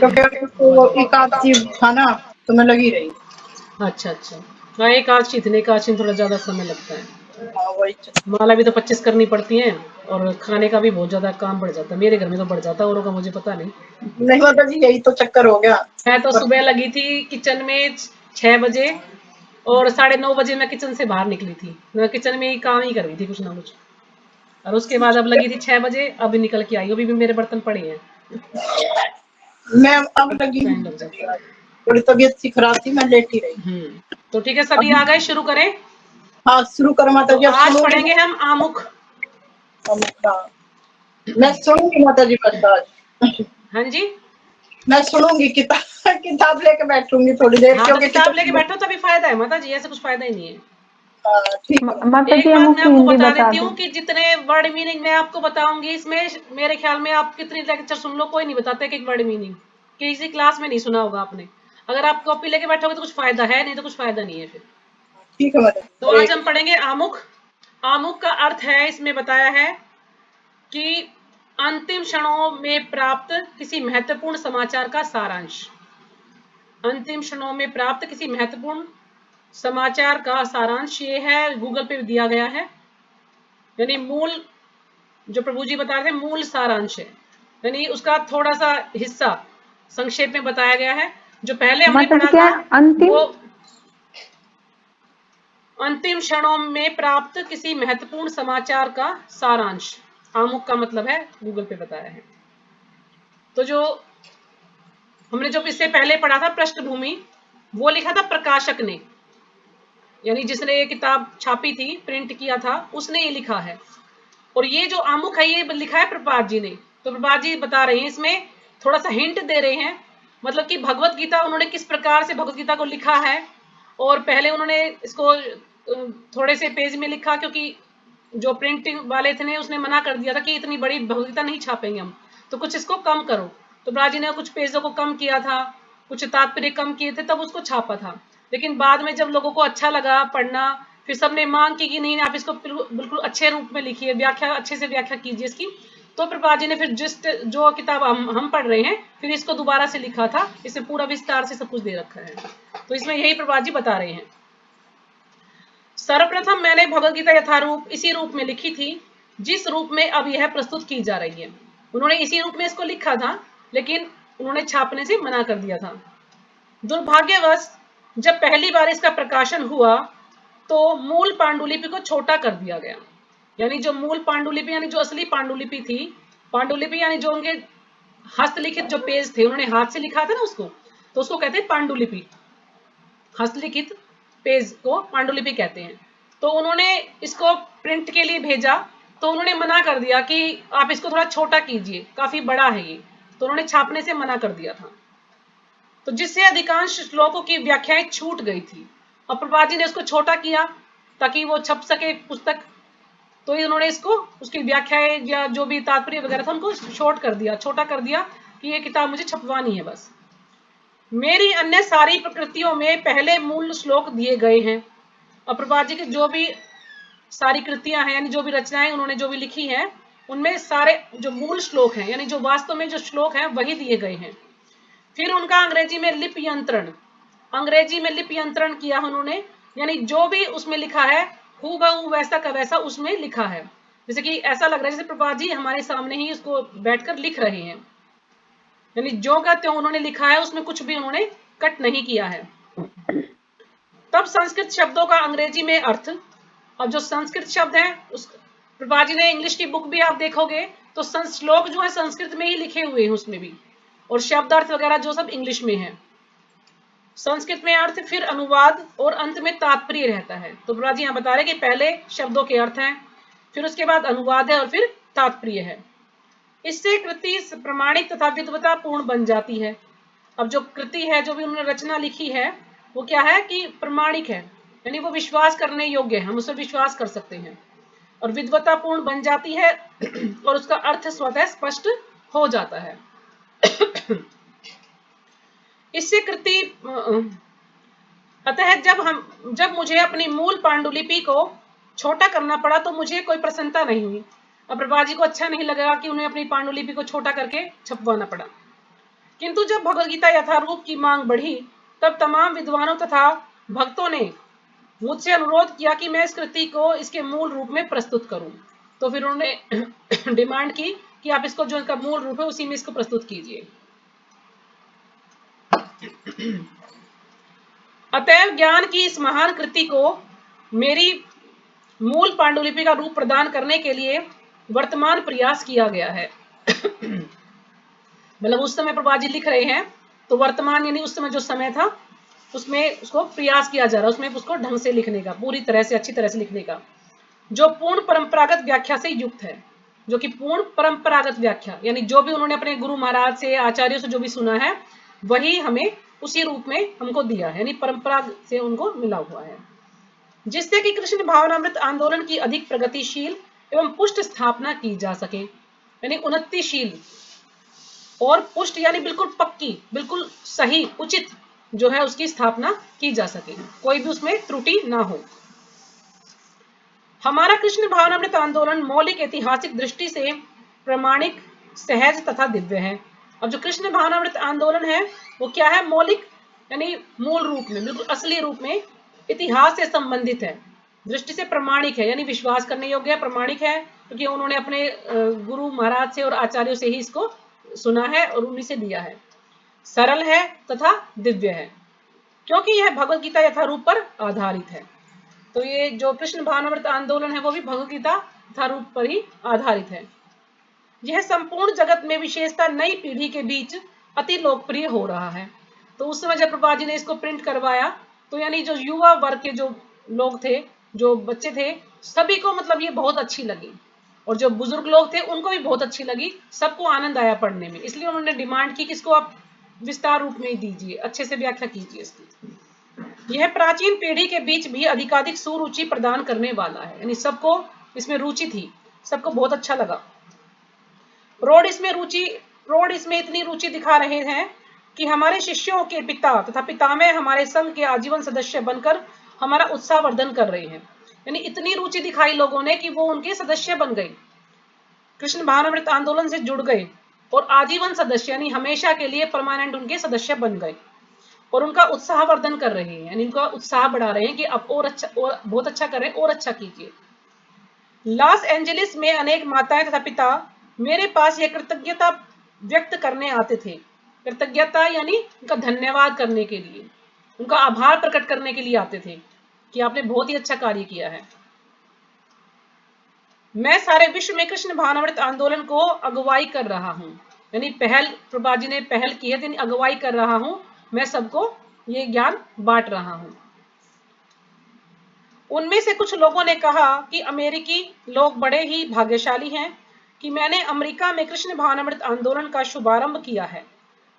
क्योंकि वो एकादशी था ना, तो मैं लगी रही। अच्छा अच्छा, हाँ एकादशी थी, एकादशी में थोड़ा ज्यादा समय लगता है। हाँ वही। माला भी तो 25 करनी पड़ती है, और खाने का भी बहुत ज्यादा काम बढ़ जाता है। मेरे घर में तो बढ़ जाता है, औरों का मुझे पता नहीं। नहीं माता जी, यही तो चक्कर हो गया। मैं तो सुबह लगी थी किचन में 6 बजे, और 9:30 बजे मैं किचन से बाहर निकली थी। मैं किचन में ही काम ही कर रही थी कुछ ना कुछ, और उसके बाद अब लगी थी 6 बजे, अभी निकल के आई। अभी भी मेरे बर्तन पड़े हैं। मैं अब लगी टाइम हूँ। लग जाता है। थोड़ी तबीयत सी खराब थी, मैं लेटी रही। तो ठीक है, सभी अब आ गए, शुरू करें। हाँ शुरू करो माता तो जी, अब आज सुनूंगी। पढ़ेंगे हम आमुख। मैं सुनूंगी माता जी बस आज। हाँ जी। मैं सुनूंगी, किताब किताब लेके बैठूंगी थोड़ी देर, हाँ तो क्योंकि किताब लेके किताब। बैठो तभी फायदा है माता जी, ऐसे कुछ फायदा ही नहीं है। हाँ ठीक है। माता जी एक बात अमुक मैं की आपको हिंदी बता बता देती दो। हूँ कि जितने वर्ड मीनिंग मैं आपको बताऊंगी इसमें, मेरे ख्याल में आप कितनी लेक्चर सुन लो, कोई नहीं बताते कि एक वर्ड मीनिंग किसी क्लास में नहीं सुना होगा आपने। अगर आप कॉपी लेके बैठोगे तो कुछ फायदा है, नहीं तो कुछ फायदा नहीं है फिर। ठीक है माता जी, तो हरे आज हम पढ़ेंगे आमुख। आमुख का अर्थ है, इसमें बताया है कि अंतिम क्षणों में प्राप्त किसी महत्वपूर्ण समाचार का सारांश। अंतिम क्षणों में प्राप्त किसी महत्वपूर्ण समाचार का सारांश, ये है, गूगल पे दिया गया है। यानी मूल, जो प्रभु जी बता रहे थे, मूल सारांश है, यानी उसका थोड़ा सा हिस्सा संक्षेप में बताया गया है। जो पहले हमने माता जी पढ़ा क्या था अंतिम? वो अंतिम क्षणों में प्राप्त किसी महत्वपूर्ण समाचार का सारांश, आमुख का मतलब है, गूगल पे बताया है। तो जो हमने जो इससे पहले पढ़ा था पृष्ठभूमि, वो लिखा था प्रकाशक ने, यानी जिसने ये किताब छापी थी, प्रिंट किया था, उसने ये लिखा है। और ये जो आमुख है ये लिखा है प्रभात जी ने। तो प्रभात जी बता रहे हैं, इसमें थोड़ा सा हिंट दे रहे हैं, मतलब कि भगवत गीता उन्होंने किस प्रकार से भगवत गीता को लिखा है। और पहले उन्होंने इसको थोड़े से पेज में लिखा, क्योंकि जो प्रिंटिंग वाले थे ने उसने मना कर दिया था कि इतनी बड़ी भगवत गीता नहीं छापेंगे हम, तो कुछ इसको कम करो। तो प्रभात जी ने कुछ पेजों को कम किया था, कुछ तात्पर्य कम किए थे, तब उसको छापा था। लेकिन बाद में जब लोगों को अच्छा लगा पढ़ना, फिर सबने मांग की कि नहीं आप इसको बिल्कुल अच्छे रूप में लिखिए, व्याख्या अच्छे से व्याख्या कीजिए इसकी। तो प्रभुपाद जी ने फिर जो किताब हम पढ़ रहे हैं, फिर इसको दोबारा से लिखा था, इसमें पूरा विस्तार से सब कुछ दे रखा है। तो इसमें यही प्रभुपाद जी बता रहे हैं। सर्वप्रथम मैंने भगवत गीता यथारूप इसी रूप में लिखी थी जिस रूप में अब यह प्रस्तुत की जा रही है। उन्होंने इसी रूप में इसको लिखा था, लेकिन उन्होंने छापने से मना कर दिया था। दुर्भाग्यवश जब पहली बार इसका प्रकाशन हुआ तो मूल पांडुलिपि को छोटा कर दिया गया। यानी जो मूल पांडुलिपि, यानी जो असली पांडुलिपि थी, पांडुलिपि यानी जो उनके हस्तलिखित जो पेज थे, उन्होंने हाथ से लिखा था ना उसको, तो उसको कहते हैं पांडुलिपि। हस्तलिखित पेज को पांडुलिपि कहते हैं। तो उन्होंने इसको प्रिंट के लिए भेजा, तो उन्होंने मना कर दिया कि आप इसको थोड़ा छोटा कीजिए, काफी बड़ा है ये। तो उन्होंने छापने से मना कर दिया था, तो जिससे अधिकांश श्लोकों की व्याख्याएं छूट गई थी। और प्रभुपाद जी ने उसको छोटा किया ताकि वो छप सके पुस्तक। तो उन्होंने इसको, उसकी व्याख्याएं या जो भी तात्पर्य वगैरह था, उनको शॉर्ट कर दिया, छोटा कर दिया कि ये किताब मुझे छपवानी है बस। मेरी अन्य सारी प्रकृतियों में पहले मूल श्लोक दिए गए हैं। और प्रभुपाद जी की जो भी सारी कृतियां हैं, यानी जो भी रचनाएं उन्होंने जो भी लिखी हैं, उनमें सारे जो मूल श्लोक हैं, यानी जो वास्तव में जो श्लोक हैं, वही दिए गए हैं। फिर उनका अंग्रेजी में लिप यंत्रण, अंग्रेजी में लिप यंत्रण किया उन्होंने, यानी जो भी उसमें लिखा है हूबहू वैसा का वैसा उसमें लिखा है। जैसे कि ऐसा लग रहा है जैसे प्रभुपाद जी हमारे सामने ही उसको बैठकर लिख रहे हैं, यानी जो का त्यों उन्होंने लिखा है, उसमें कुछ भी उन्होंने कट नहीं किया है। तब संस्कृत शब्दों का अंग्रेजी में अर्थ, और जो संस्कृत शब्द है उस प्रभुपाद जी ने इंग्लिश की बुक भी आप देखोगे तो श्लोक जो है संस्कृत में ही लिखे हुए हैं उसमें भी, और शब्द अर्थ वगैरह जो सब इंग्लिश में है। संस्कृत में अर्थ, फिर अनुवाद, और अंत में तात्पर्य रहता है। तो प्रभुपाद जी यहाँ बता रहे कि पहले शब्दों के अर्थ हैं, फिर उसके बाद अनुवाद है, और फिर तात्पर्य है। इससे कृति प्रमाणिक तथा विद्वता पूर्ण बन जाती है। अब जो कृति है, जो भी उन्होंने रचना लिखी है, वो क्या है कि प्रमाणिक है, यानी वो विश्वास करने योग्य है, हम उस पर विश्वास कर सकते हैं। और विद्वता पूर्ण बन जाती है और उसका अर्थ स्वतः स्पष्ट हो जाता है। इससे कृति अतः जब मुझे अपनी मूल पांडुलिपि को छोटा करना पड़ा तो मुझे कोई प्रसन्नता नहीं हुई। अब प्रभुपाद जी को अच्छा नहीं लगा कि उन्हें अपनी पांडुलिपि को छोटा करके छपवाना पड़ा, किंतु जब भगवद गीता यथारूप की मांग बढ़ी तब तमाम विद्वानों तथा भक्तों ने मुझसे अनुरोध किया कि मैं इस कृति को इसके मूल रूप में प्रस्तुत करूं। तो फिर उन्होंने डिमांड की कि आप इसको जो इसका मूल रूप है उसी में इसको प्रस्तुत कीजिए। अतएव ज्ञान की इस महान कृति को मेरी मूल पांडुलिपि का रूप प्रदान करने के लिए वर्तमान प्रयास किया गया है। मतलब उस समय प्रभुपाद जी लिख रहे हैं तो वर्तमान यानी उस समय जो समय था उसमें उसको प्रयास किया जा रहा है, उसमें उसको ढंग से लिखने का, पूरी तरह से अच्छी तरह से लिखने का, जो पूर्ण परंपरागत व्याख्या से युक्त है। जो कि पूर्ण परंपरागत व्याख्या यानी जो भी उन्होंने अपने गुरु महाराज से आचार्यों से जो भी सुना है वही हमें उसी रूप में हमको दिया है, यानी परंपरा से उनको मिला हुआ है, जिससे कि कृष्ण भावनामृत आंदोलन की अधिक प्रगतिशील एवं पुष्ट स्थापना की जा सके। यानी उन्नतिशील और पुष्ट यानी बिल्कुल पक्की, बिल्कुल सही, उचित जो है उसकी स्थापना की जा सके, कोई भी उसमें त्रुटि ना हो। हमारा कृष्ण भावनामृत आंदोलन मौलिक ऐतिहासिक दृष्टि से प्रमाणिक, सहज तथा दिव्य है। अब जो कृष्ण भावनामृत आंदोलन है वो क्या है? मौलिक यानी मूल रूप में, बिल्कुल असली रूप में इतिहास से संबंधित है, दृष्टि से प्रमाणिक है, यानी विश्वास करने योग्य है, प्रमाणिक है, क्योंकि उन्होंने अपने गुरु महाराज से और आचार्यों से ही इसको सुना है और उन्हीं से दिया है। सरल है तथा दिव्य है, क्योंकि यह भगवद गीता यथारूप पर आधारित है। तो ये जो कृष्ण भावनामृत आंदोलन है वो भी भगवद गीता यथारूप पर ही आधारित है। यह संपूर्ण जगत में विशेषता नई पीढ़ी के बीच अति लोकप्रिय हो रहा है। तो उस समय जब प्रभुपाद जी ने इसको प्रिंट करवाया तो यानी जो युवा वर्ग के जो लोग थे, जो बच्चे थे, सभी को मतलब ये बहुत अच्छी लगी, और जो बुजुर्ग लोग थे उनको भी बहुत अच्छी लगी, सबको आनंद आया पढ़ने में। इसलिए उन्होंने डिमांड की कि इसको आप विस्तार रूप में दीजिए, अच्छे से व्याख्या कीजिए इसकी। यह प्राचीन पीढ़ी के बीच भी अधिकाधिक सुरुचि प्रदान करने वाला है, यानी सबको इसमें रुचि थी, सबको बहुत अच्छा लगा। प्रौढ़ इसमें इतनी रुचि दिखा रहे हैं कि हमारे शिष्यों के पिता तथा पितामह हमारे संघ के आजीवन सदस्य बनकर हमारा उत्साह वर्धन कर रहे हैं। यानी इतनी रुचि दिखाई लोगों ने कि वो उनके सदस्य बन गए, कृष्ण भावनामृत आंदोलन से जुड़ गए और आजीवन सदस्य यानी हमेशा के लिए परमानेंट उनके सदस्य बन गए, और उनका उत्साह वर्धन कर रहे हैं, यानी उनका उत्साह बढ़ा रहे हैं कि अब और अच्छा, और बहुत अच्छा कर रहे हैं, और अच्छा कीजिए। लॉस एंजलिस में अनेक माताएं तथा पिता मेरे पास यह कृतज्ञता व्यक्त करने आते थे। कृतज्ञता यानी उनका धन्यवाद करने के लिए, उनका आभार प्रकट करने के लिए आते थे कि आपने बहुत ही अच्छा कार्य किया है। मैं सारे विश्व में कृष्ण भावनामृत आंदोलन को अगुवाई कर रहा हूँ, यानी पहल प्रभुपाद जी ने पहल की है, अगुवाई कर रहा हूँ, मैं सबको ये ज्ञान बांट रहा हूँ। उनमें से कुछ लोगों ने कहा कि अमेरिकी लोग बड़े ही भाग्यशाली हैं कि मैंने अमेरिका में कृष्ण भावनामृत आंदोलन का शुभारंभ किया है,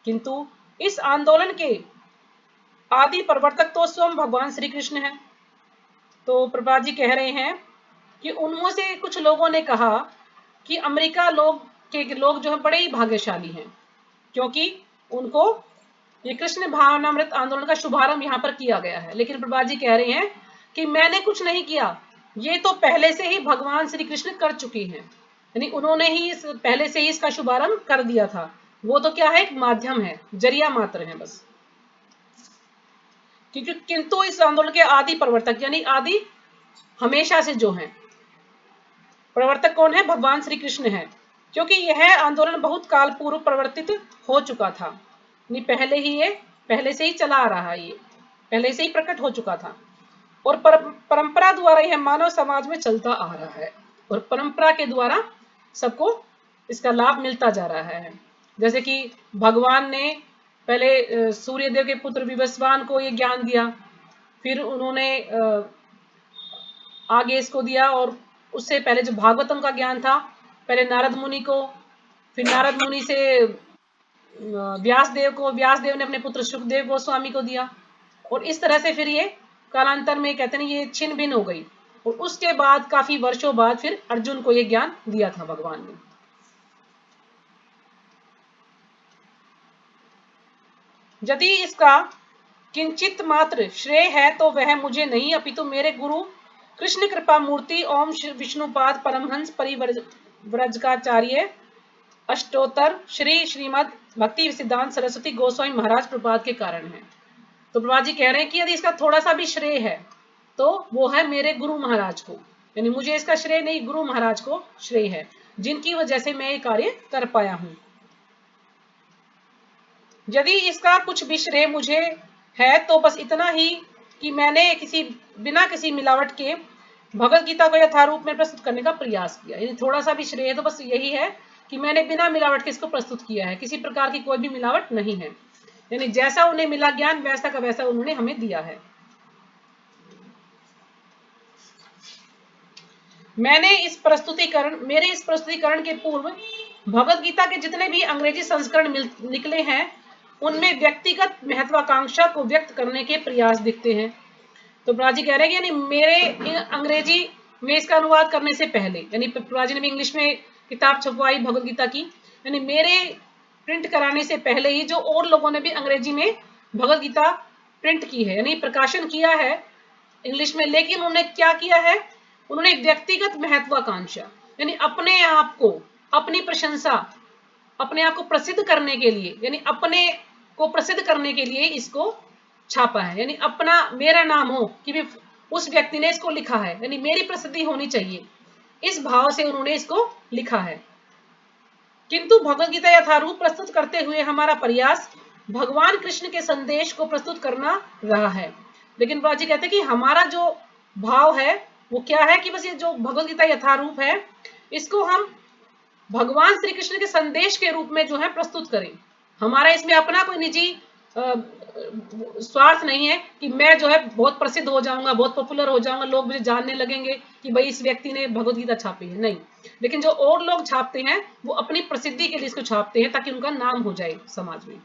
किंतु इस आंदोलन के आदि प्रवर्तक तो स्वयं भगवान श्री कृष्ण हैं। तो प्रभुपाद जी कह रहे हैं कि उनमें से कुछ लोगों ने कहा कि अमेरिका के लोग जो है बड़े ही भाग्यशाली हैं, क्योंकि उनको ये कृष्ण भावनामृत आंदोलन का शुभारंभ यहाँ पर किया गया है। लेकिन प्रभुपाद जी कह रहे हैं कि मैंने कुछ नहीं किया, ये तो पहले से ही भगवान श्री कृष्ण कर चुकी हैं, यानी उन्होंने ही पहले से ही इसका शुभारंभ कर दिया था। वो तो क्या है, एक माध्यम है, जरिया मात्र है बस। क्योंकि किंतु इस आंदोलन के आदि प्रवर्तक यानी आदि हमेशा से जो है प्रवर्तक कौन है? भगवान श्री कृष्ण है, क्योंकि यह आंदोलन बहुत काल पूर्व प्रवर्तित हो चुका था, पहले से ही चला आ रहा है, ये पहले से ही प्रकट हो चुका था, और परंपरा द्वारा यह मानव समाज में चलता आ रहा है, और परंपरा के द्वारा सबको इसका लाभ मिलता जा रहा है। जैसे कि भगवान ने पहले सूर्यदेव के पुत्र विवस्वान को ये ज्ञान दिया, फिर उन्होंने आगे इसको दिया, और उससे पहले जो भागवतम का ज्ञान था पहले नारद मुनि को, फिर नारद मुनि से व्यासदेव ने अपने पुत्र सुखदेव गोस्वामी को दिया, और इस तरह से फिर ये कालांतर में कहते हैं ये छिन्न भिन्न हो गई, और उसके बाद काफी वर्षों बाद फिर अर्जुन को ये ज्ञान दिया था भगवान ने। यदि इसका किंचित मात्र श्रेय है तो वह मुझे नहीं, अपितु मेरे गुरु कृष्ण कृपा मूर्ति ओम विष्णुपाद परमहंस परिव्रजकाचार्य अष्टोत्तर श्रीमद भक्ति सिद्धांत सरस्वती गोस्वामी महाराज प्रभुपाद के कारण है। तो प्रभुपाद जी कह रहे हैं कि यदि इसका थोड़ा सा भी श्रेय है तो वो है मेरे गुरु महाराज को, यानी मुझे इसका श्रेय नहीं, गुरु महाराज को श्रेय है, जिनकी वजह से मैं ये कार्य कर पाया हूं। यदि इसका कुछ भी श्रेय मुझे है तो बस इतना ही कि मैंने बिना किसी मिलावट के भगवत गीता को यथारूप में प्रस्तुत करने का प्रयास किया। यदि थोड़ा सा भी श्रेय है तो बस यही है कि मैंने बिना मिलावट के इसको प्रस्तुत किया है, किसी प्रकार की कोई भी मिलावट नहीं है, यानी जैसा उन्हें मिला ज्ञान वैसा का वैसा उन्होंने हमें दिया है। मेरे इस प्रस्तुतिकरण के पूर्व भगवत गीता के जितने भी अंग्रेजी संस्करण निकले हैं उनमें व्यक्तिगत महत्वाकांक्षा को व्यक्त करने के प्रयास दिखते हैं। तो प्रभुपाद जी कह रहे हैं कि यानी मेरे अंग्रेजी में इसका अनुवाद करने से पहले, यानी प्रभुपाद जी ने भी इंग्लिश में किताब छपवाई भगवत गीता की, यानी मेरे प्रिंट कराने से पहले ही जो और लोगों ने भी अंग्रेजी में भगवत गीता प्रिंट की है, यानी प्रकाशन किया है इंग्लिश में, लेकिन उन्होंने क्या किया है, उन्होंने व्यक्तिगत महत्वाकांक्षा यानी अपने आप को, अपनी प्रशंसा, अपने आप को प्रसिद्ध करने के लिए, यानी अपने को प्रसिद्ध करने के लिए इसको छापा है, यानी अपना मेरा नाम हो कि भी उस व्यक्ति ने इसको लिखा है, यानी मेरी प्रसिद्धि होनी चाहिए, इस भाव से उन्होंने इसको लिखा है। किंतु भगवत गीता यथारूप प्रस्तुत करते हुए हमारा प्रयास भगवान कृष्ण के संदेश को प्रस्तुत करना रहा है। लेकिन प्रभुपाद जी कहते हैं कि हमारा जो भाव है वो क्या है कि बस ये जो भगवत गीता यथारूप है इसको हम भगवान श्री कृष्ण के संदेश के रूप में जो है प्रस्तुत करें। हमारा इसमें अपना कोई निजी स्वार्थ नहीं है कि मैं जो है बहुत प्रसिद्ध हो जाऊंगा, बहुत पॉपुलर हो जाऊंगा, लोग मुझे जानने लगेंगे कि भाई इस व्यक्ति ने भगवत गीता छापी है, नहीं। लेकिन जो और लोग छापते हैं वो अपनी प्रसिद्धि के लिए इसको छापते हैं ताकि उनका नाम हो जाए समाज में।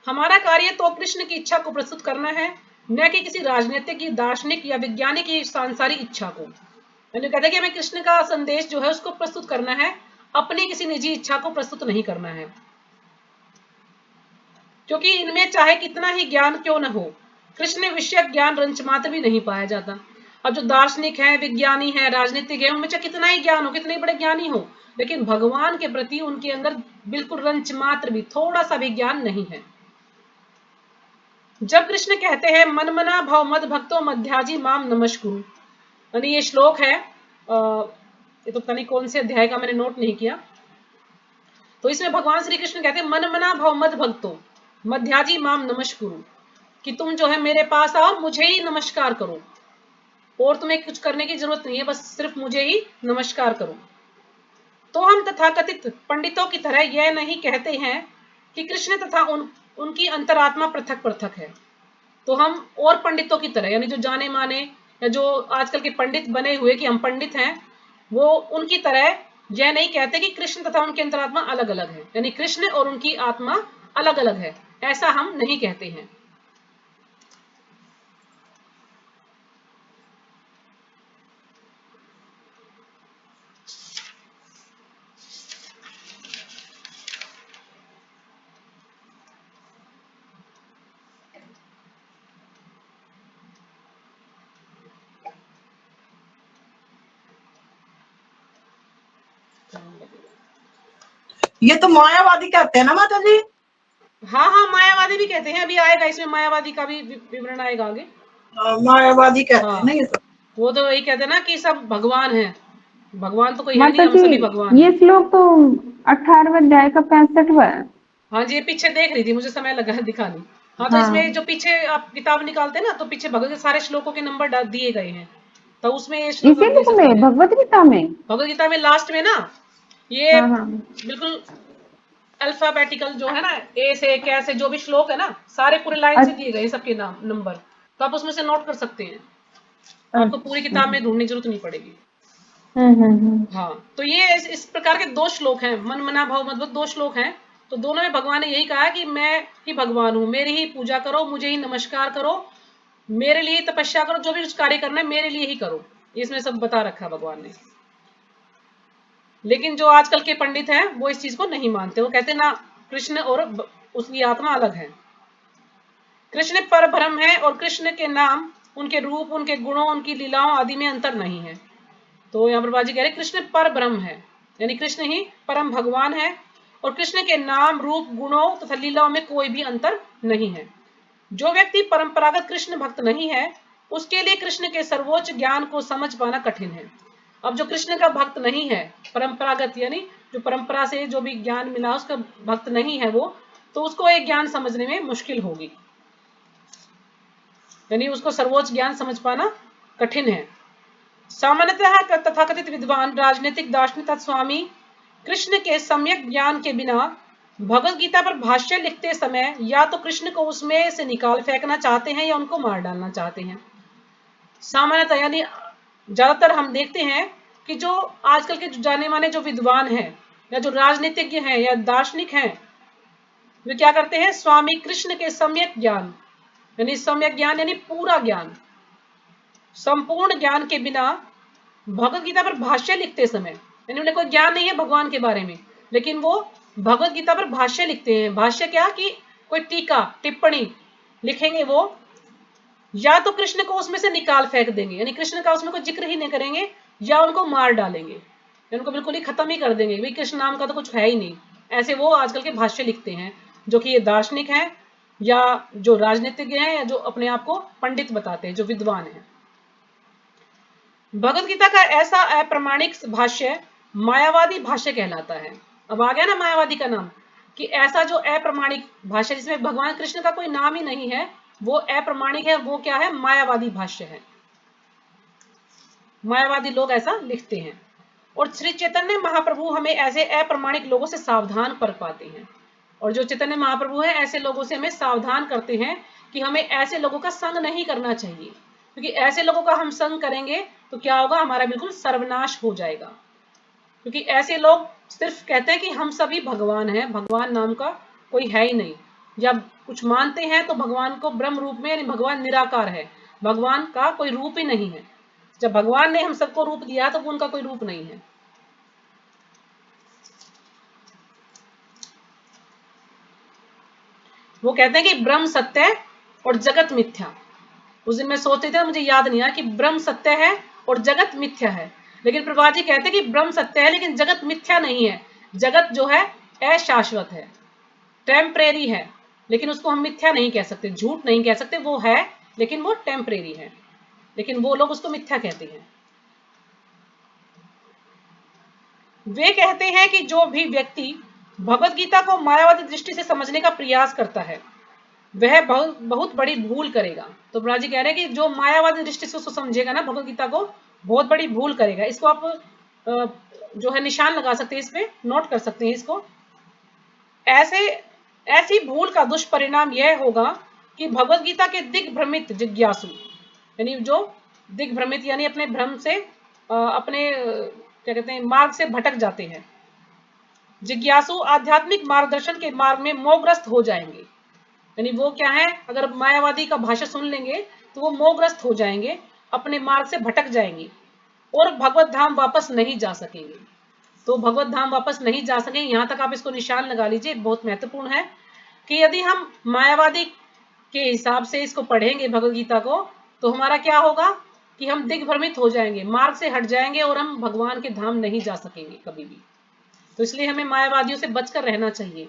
हमारा कार्य तो कृष्ण की इच्छा को प्रस्तुत करना है, न कि किसी राजनीतिक, दार्शनिक या वैज्ञानिक की सांसारिक इच्छा को। कहते हैं कि हमें कृष्ण का संदेश जो है उसको प्रस्तुत करना है, अपनी किसी निजी इच्छा को प्रस्तुत नहीं करना है, क्योंकि इनमें चाहे कितना ही ज्ञान क्यों न हो, कृष्ण विषयक ज्ञान रंच मात्र भी नहीं पाया जाता। अब जो दार्शनिक है, विज्ञानी है, राजनीतिक है, उनमें चाहे कितना ही ज्ञान हो, कितने बड़े ज्ञानी हो, लेकिन भगवान के प्रति उनके अंदर बिल्कुल रंच मात्र भी, थोड़ा सा भी ज्ञान नहीं है। जब कृष्ण कहते हैं मन मना भव मद भक्तो मध्याजी माम नमस्कुरु, यानी ये श्लोक है, ये तो पता नहीं कौन से अध्याय का मैंने नोट नहीं किया, तो इसमें भगवान श्री कृष्ण कहते हैं मन मना भव मद भक्तो मध्याजी माम नमस्कुरु, कि तुम जो है मेरे पास आओ, मुझे ही नमस्कार करो, और तुम्हें कुछ करने की जरूरत नहीं है, बस सिर्फ मुझे ही नमस्कार करो। तो हम तथाकथित पंडितों की तरह यह नहीं कहते हैं कि कृष्ण तथा उनकी अंतरात्मा पृथक पृथक है। तो हम और पंडितों की तरह, यानी जो जाने माने या जो आजकल के पंडित बने हुए कि हम पंडित हैं, वो उनकी तरह यह नहीं कहते कि कृष्ण तथा उनकी अंतरात्मा अलग अलग है, यानी कृष्ण और उनकी आत्मा अलग अलग है, ऐसा हम नहीं कहते हैं। ये तो मायावादी कहते हैं ना माता जी? हाँ हाँ, मायावादी भी कहते हैं, अभी आएगा इसमें मायावादी का भी विवरण आएगा आगे। मायावादी कहते हैं हाँ, ना ये तो। वो तो यही कहते हैं ना कि सब भगवान है, भगवान तो कोई है नहीं, माता हम जी सभी भगवान ये हैं। श्लोक तो 18वें अध्याय का 65वां है। हाँ जी, ये पीछे देख रही थी, मुझे समय लगा है दिखाने। हाँ, तो हाँ इसमें जो पीछे आप किताब निकालते हैं ना, तो पीछे भगवत के सारे श्लोकों के नंबर दिए गए हैं, तो उसमें ये श्लोक इसी ये बुक सब में, है। भगवत गीता में। भगवत गीता में लास्ट में ना ये हाँ हाँ बिल्कुल अल्फाबेटिकल जो है ना, ए से कैसे जो भी श्लोक है ना, सारे पूरे लाइन से दिए गए सबके नाम नंबर, तो आप उसमें से नोट कर सकते हैं, आपको पूरी अच्छा। किताब में ढूंढने की जरूरत नहीं पड़ेगी। हाँ, तो ये इस प्रकार के 2 श्लोक हैं, मन मना भाव मद भक्त, 2 श्लोक हैं। तो दोनों में भगवान ने यही कहा कि मैं ही भगवान हूं, मेरी ही पूजा करो, मुझे ही नमस्कार करो, मेरे लिए तपस्या करो, जो भी कुछ कार्य करना है मेरे लिए ही करो, इसमें सब बता रखा है भगवान ने। लेकिन जो आजकल के पंडित हैं वो इस चीज को नहीं मानते, वो कहते ना कृष्ण और उसकी आत्मा अलग है, कृष्ण पर ब्रह्म है और कृष्ण के नाम, उनके रूप, उनके गुणों, उनकी लीलाओं आदि में अंतर नहीं है। तो यहाँ पर बाजी कह रहे कृष्ण पर ब्रह्म है, यानी कृष्ण ही परम भगवान है और कृष्ण के नाम, रूप, गुणों तथा लीलाओं में कोई भी अंतर नहीं है। जो व्यक्ति परंपरागत कृष्ण भक्त नहीं है, उसके लिए कृष्ण के सर्वोच्च ज्ञान को समझ पाना कठिन है। अब जो कृष्ण का भक्त नहीं है, परंपरागत यानी जो परंपरा से जो भी ज्ञान मिला उसका भक्त नहीं है वो, तो उसको एक ज्ञान समझने में मुश्किल होगी, यानी उसको सर्वोच्च ज्ञान समझ पाना कठिन है। सामान्यतः तथाकथित विद्वान, राजनीतिक, दार्शनिक तथा स्वामी कृष्ण के सम्यक ज्ञान के बिना भगवत गीता पर भाष्य लिखते समय या तो कृष्ण को उसमें से निकाल फेंकना चाहते हैं या उनको मार डालना चाहते हैं। सामान्यतः यानी ज्यादातर हम देखते हैं कि जो आजकल के जाने माने जो विद्वान हैं या जो राजनीतिज्ञ हैं या दार्शनिक हैं, वे क्या करते हैं, स्वामी कृष्ण के सम्यक ज्ञान यानी सम्यक ज्ञान यानी पूरा ज्ञान, संपूर्ण ज्ञान के बिना भगवत गीता पर भाष्य लिखते समय, यानी उन्हें कोई ज्ञान नहीं है भगवान के बारे में, लेकिन वो भगवत गीता पर भाष्य लिखते हैं। भाष्य क्या कि कोई टीका टिप्पणी लिखेंगे वो, या तो कृष्ण को उसमें से निकाल फेंक देंगे, यानी कृष्ण का उसमें कोई जिक्र ही नहीं करेंगे, या उनको मार डालेंगे, उनको बिल्कुल ही खत्म ही कर देंगे, भाई कृष्ण नाम का तो कुछ है ही नहीं। ऐसे वो आजकल के भाष्य लिखते हैं, जो कि ये दार्शनिक हैं या जो राजनीतिज्ञ हैं या जो अपने आप को पंडित बताते हैं, जो विद्वान हैं। भगवत गीता का ऐसा अप्रमाणिक भाष्य मायावादी भाष्य कहलाता है। अब आ गया ना मायावादी का नाम, कि ऐसा जो अप्रमाणिक भाष्य जिसमें भगवान कृष्ण का कोई नाम ही नहीं है, वो अप्रमाणिक है, वो क्या है, मायावादी भाष्य है। मायावादी लोग ऐसा लिखते हैं। और श्री चैतन्य महाप्रभु हमें ऐसे अप्रमाणिक लोगों से सावधान कर पाते हैं, और जो चैतन्य महाप्रभु हैं ऐसे लोगों से हमें सावधान करते हैं कि हमें ऐसे लोगों का संग नहीं करना चाहिए, क्योंकि ऐसे लोगों का हम संग करेंगे तो क्या होगा, हमारा बिल्कुल सर्वनाश हो जाएगा। क्योंकि ऐसे लोग सिर्फ कहते हैं कि हम सभी भगवान हैं, भगवान नाम का कोई है ही नहीं। जब कुछ मानते हैं तो भगवान को ब्रह्म रूप में, यानी भगवान निराकार है, भगवान का कोई रूप ही नहीं है। जब भगवान ने हम सबको रूप दिया तो उनका कोई रूप नहीं है। वो कहते हैं कि ब्रह्म सत्य है और जगत मिथ्या। उस दिन मैं सोचते थे, मुझे याद नहीं आया कि ब्रह्म सत्य है और जगत मिथ्या है, लेकिन प्रभा जी कहते हैं कि ब्रह्म सत्य है लेकिन जगत मिथ्या नहीं है। जगत जो है अशाश्वत है, टेम्परेरी है, लेकिन उसको हम मिथ्या नहीं कह सकते, झूठ नहीं कह सकते, वो है लेकिन वो टेम्परेरी है, लेकिन वो लोग उसको मिथ्या कहते हैं। वे कहते हैं कि जो भी व्यक्ति भगवत गीता को मायावादी दृष्टि से समझने का प्रयास करता है वह बहुत बड़ी भूल करेगा। तो ब्रह्मा जी कह रहे हैं कि जो मायावादी दृष्टि से उसको समझेगा ना भगवत गीता को, बहुत बड़ी भूल करेगा। इसको आप जो है निशान लगा सकते हैं, इस पे नोट कर सकते हैं इसको। ऐसी भूल का दुष्परिणाम यह होगा कि भगवत गीता के दिग्भ्रमित जिज्ञासु, यानी जो दिग्भ्रमित यानी अपने भ्रम से अपने क्या कहते हैं, मार्ग से भटक जाते हैं, जिज्ञासु आध्यात्मिक मार्गदर्शन के मार्ग में मोहग्रस्त हो जाएंगे। यानी वो क्या है, अगर मायावादी का भाषण सुन लेंगे तो वो मोहग्रस्त हो जाएंगे, अपने मार्ग से भटक जाएंगे और भगवत धाम वापस नहीं जा सकेंगे। तो भगवत धाम वापस नहीं जा सकेंगे, यहां तक आप इसको निशान लगा लीजिए, बहुत महत्वपूर्ण है कि यदि हम मायावादी के हिसाब से इसको पढ़ेंगे भगवत गीता को, तो हमारा क्या होगा कि हम दिग्भ्रमित हो जाएंगे, मार्ग से हट जाएंगे और हम भगवान के धाम नहीं जा सकेंगे कभी भी। तो इसलिए हमें मायावादियों से बचकर रहना चाहिए।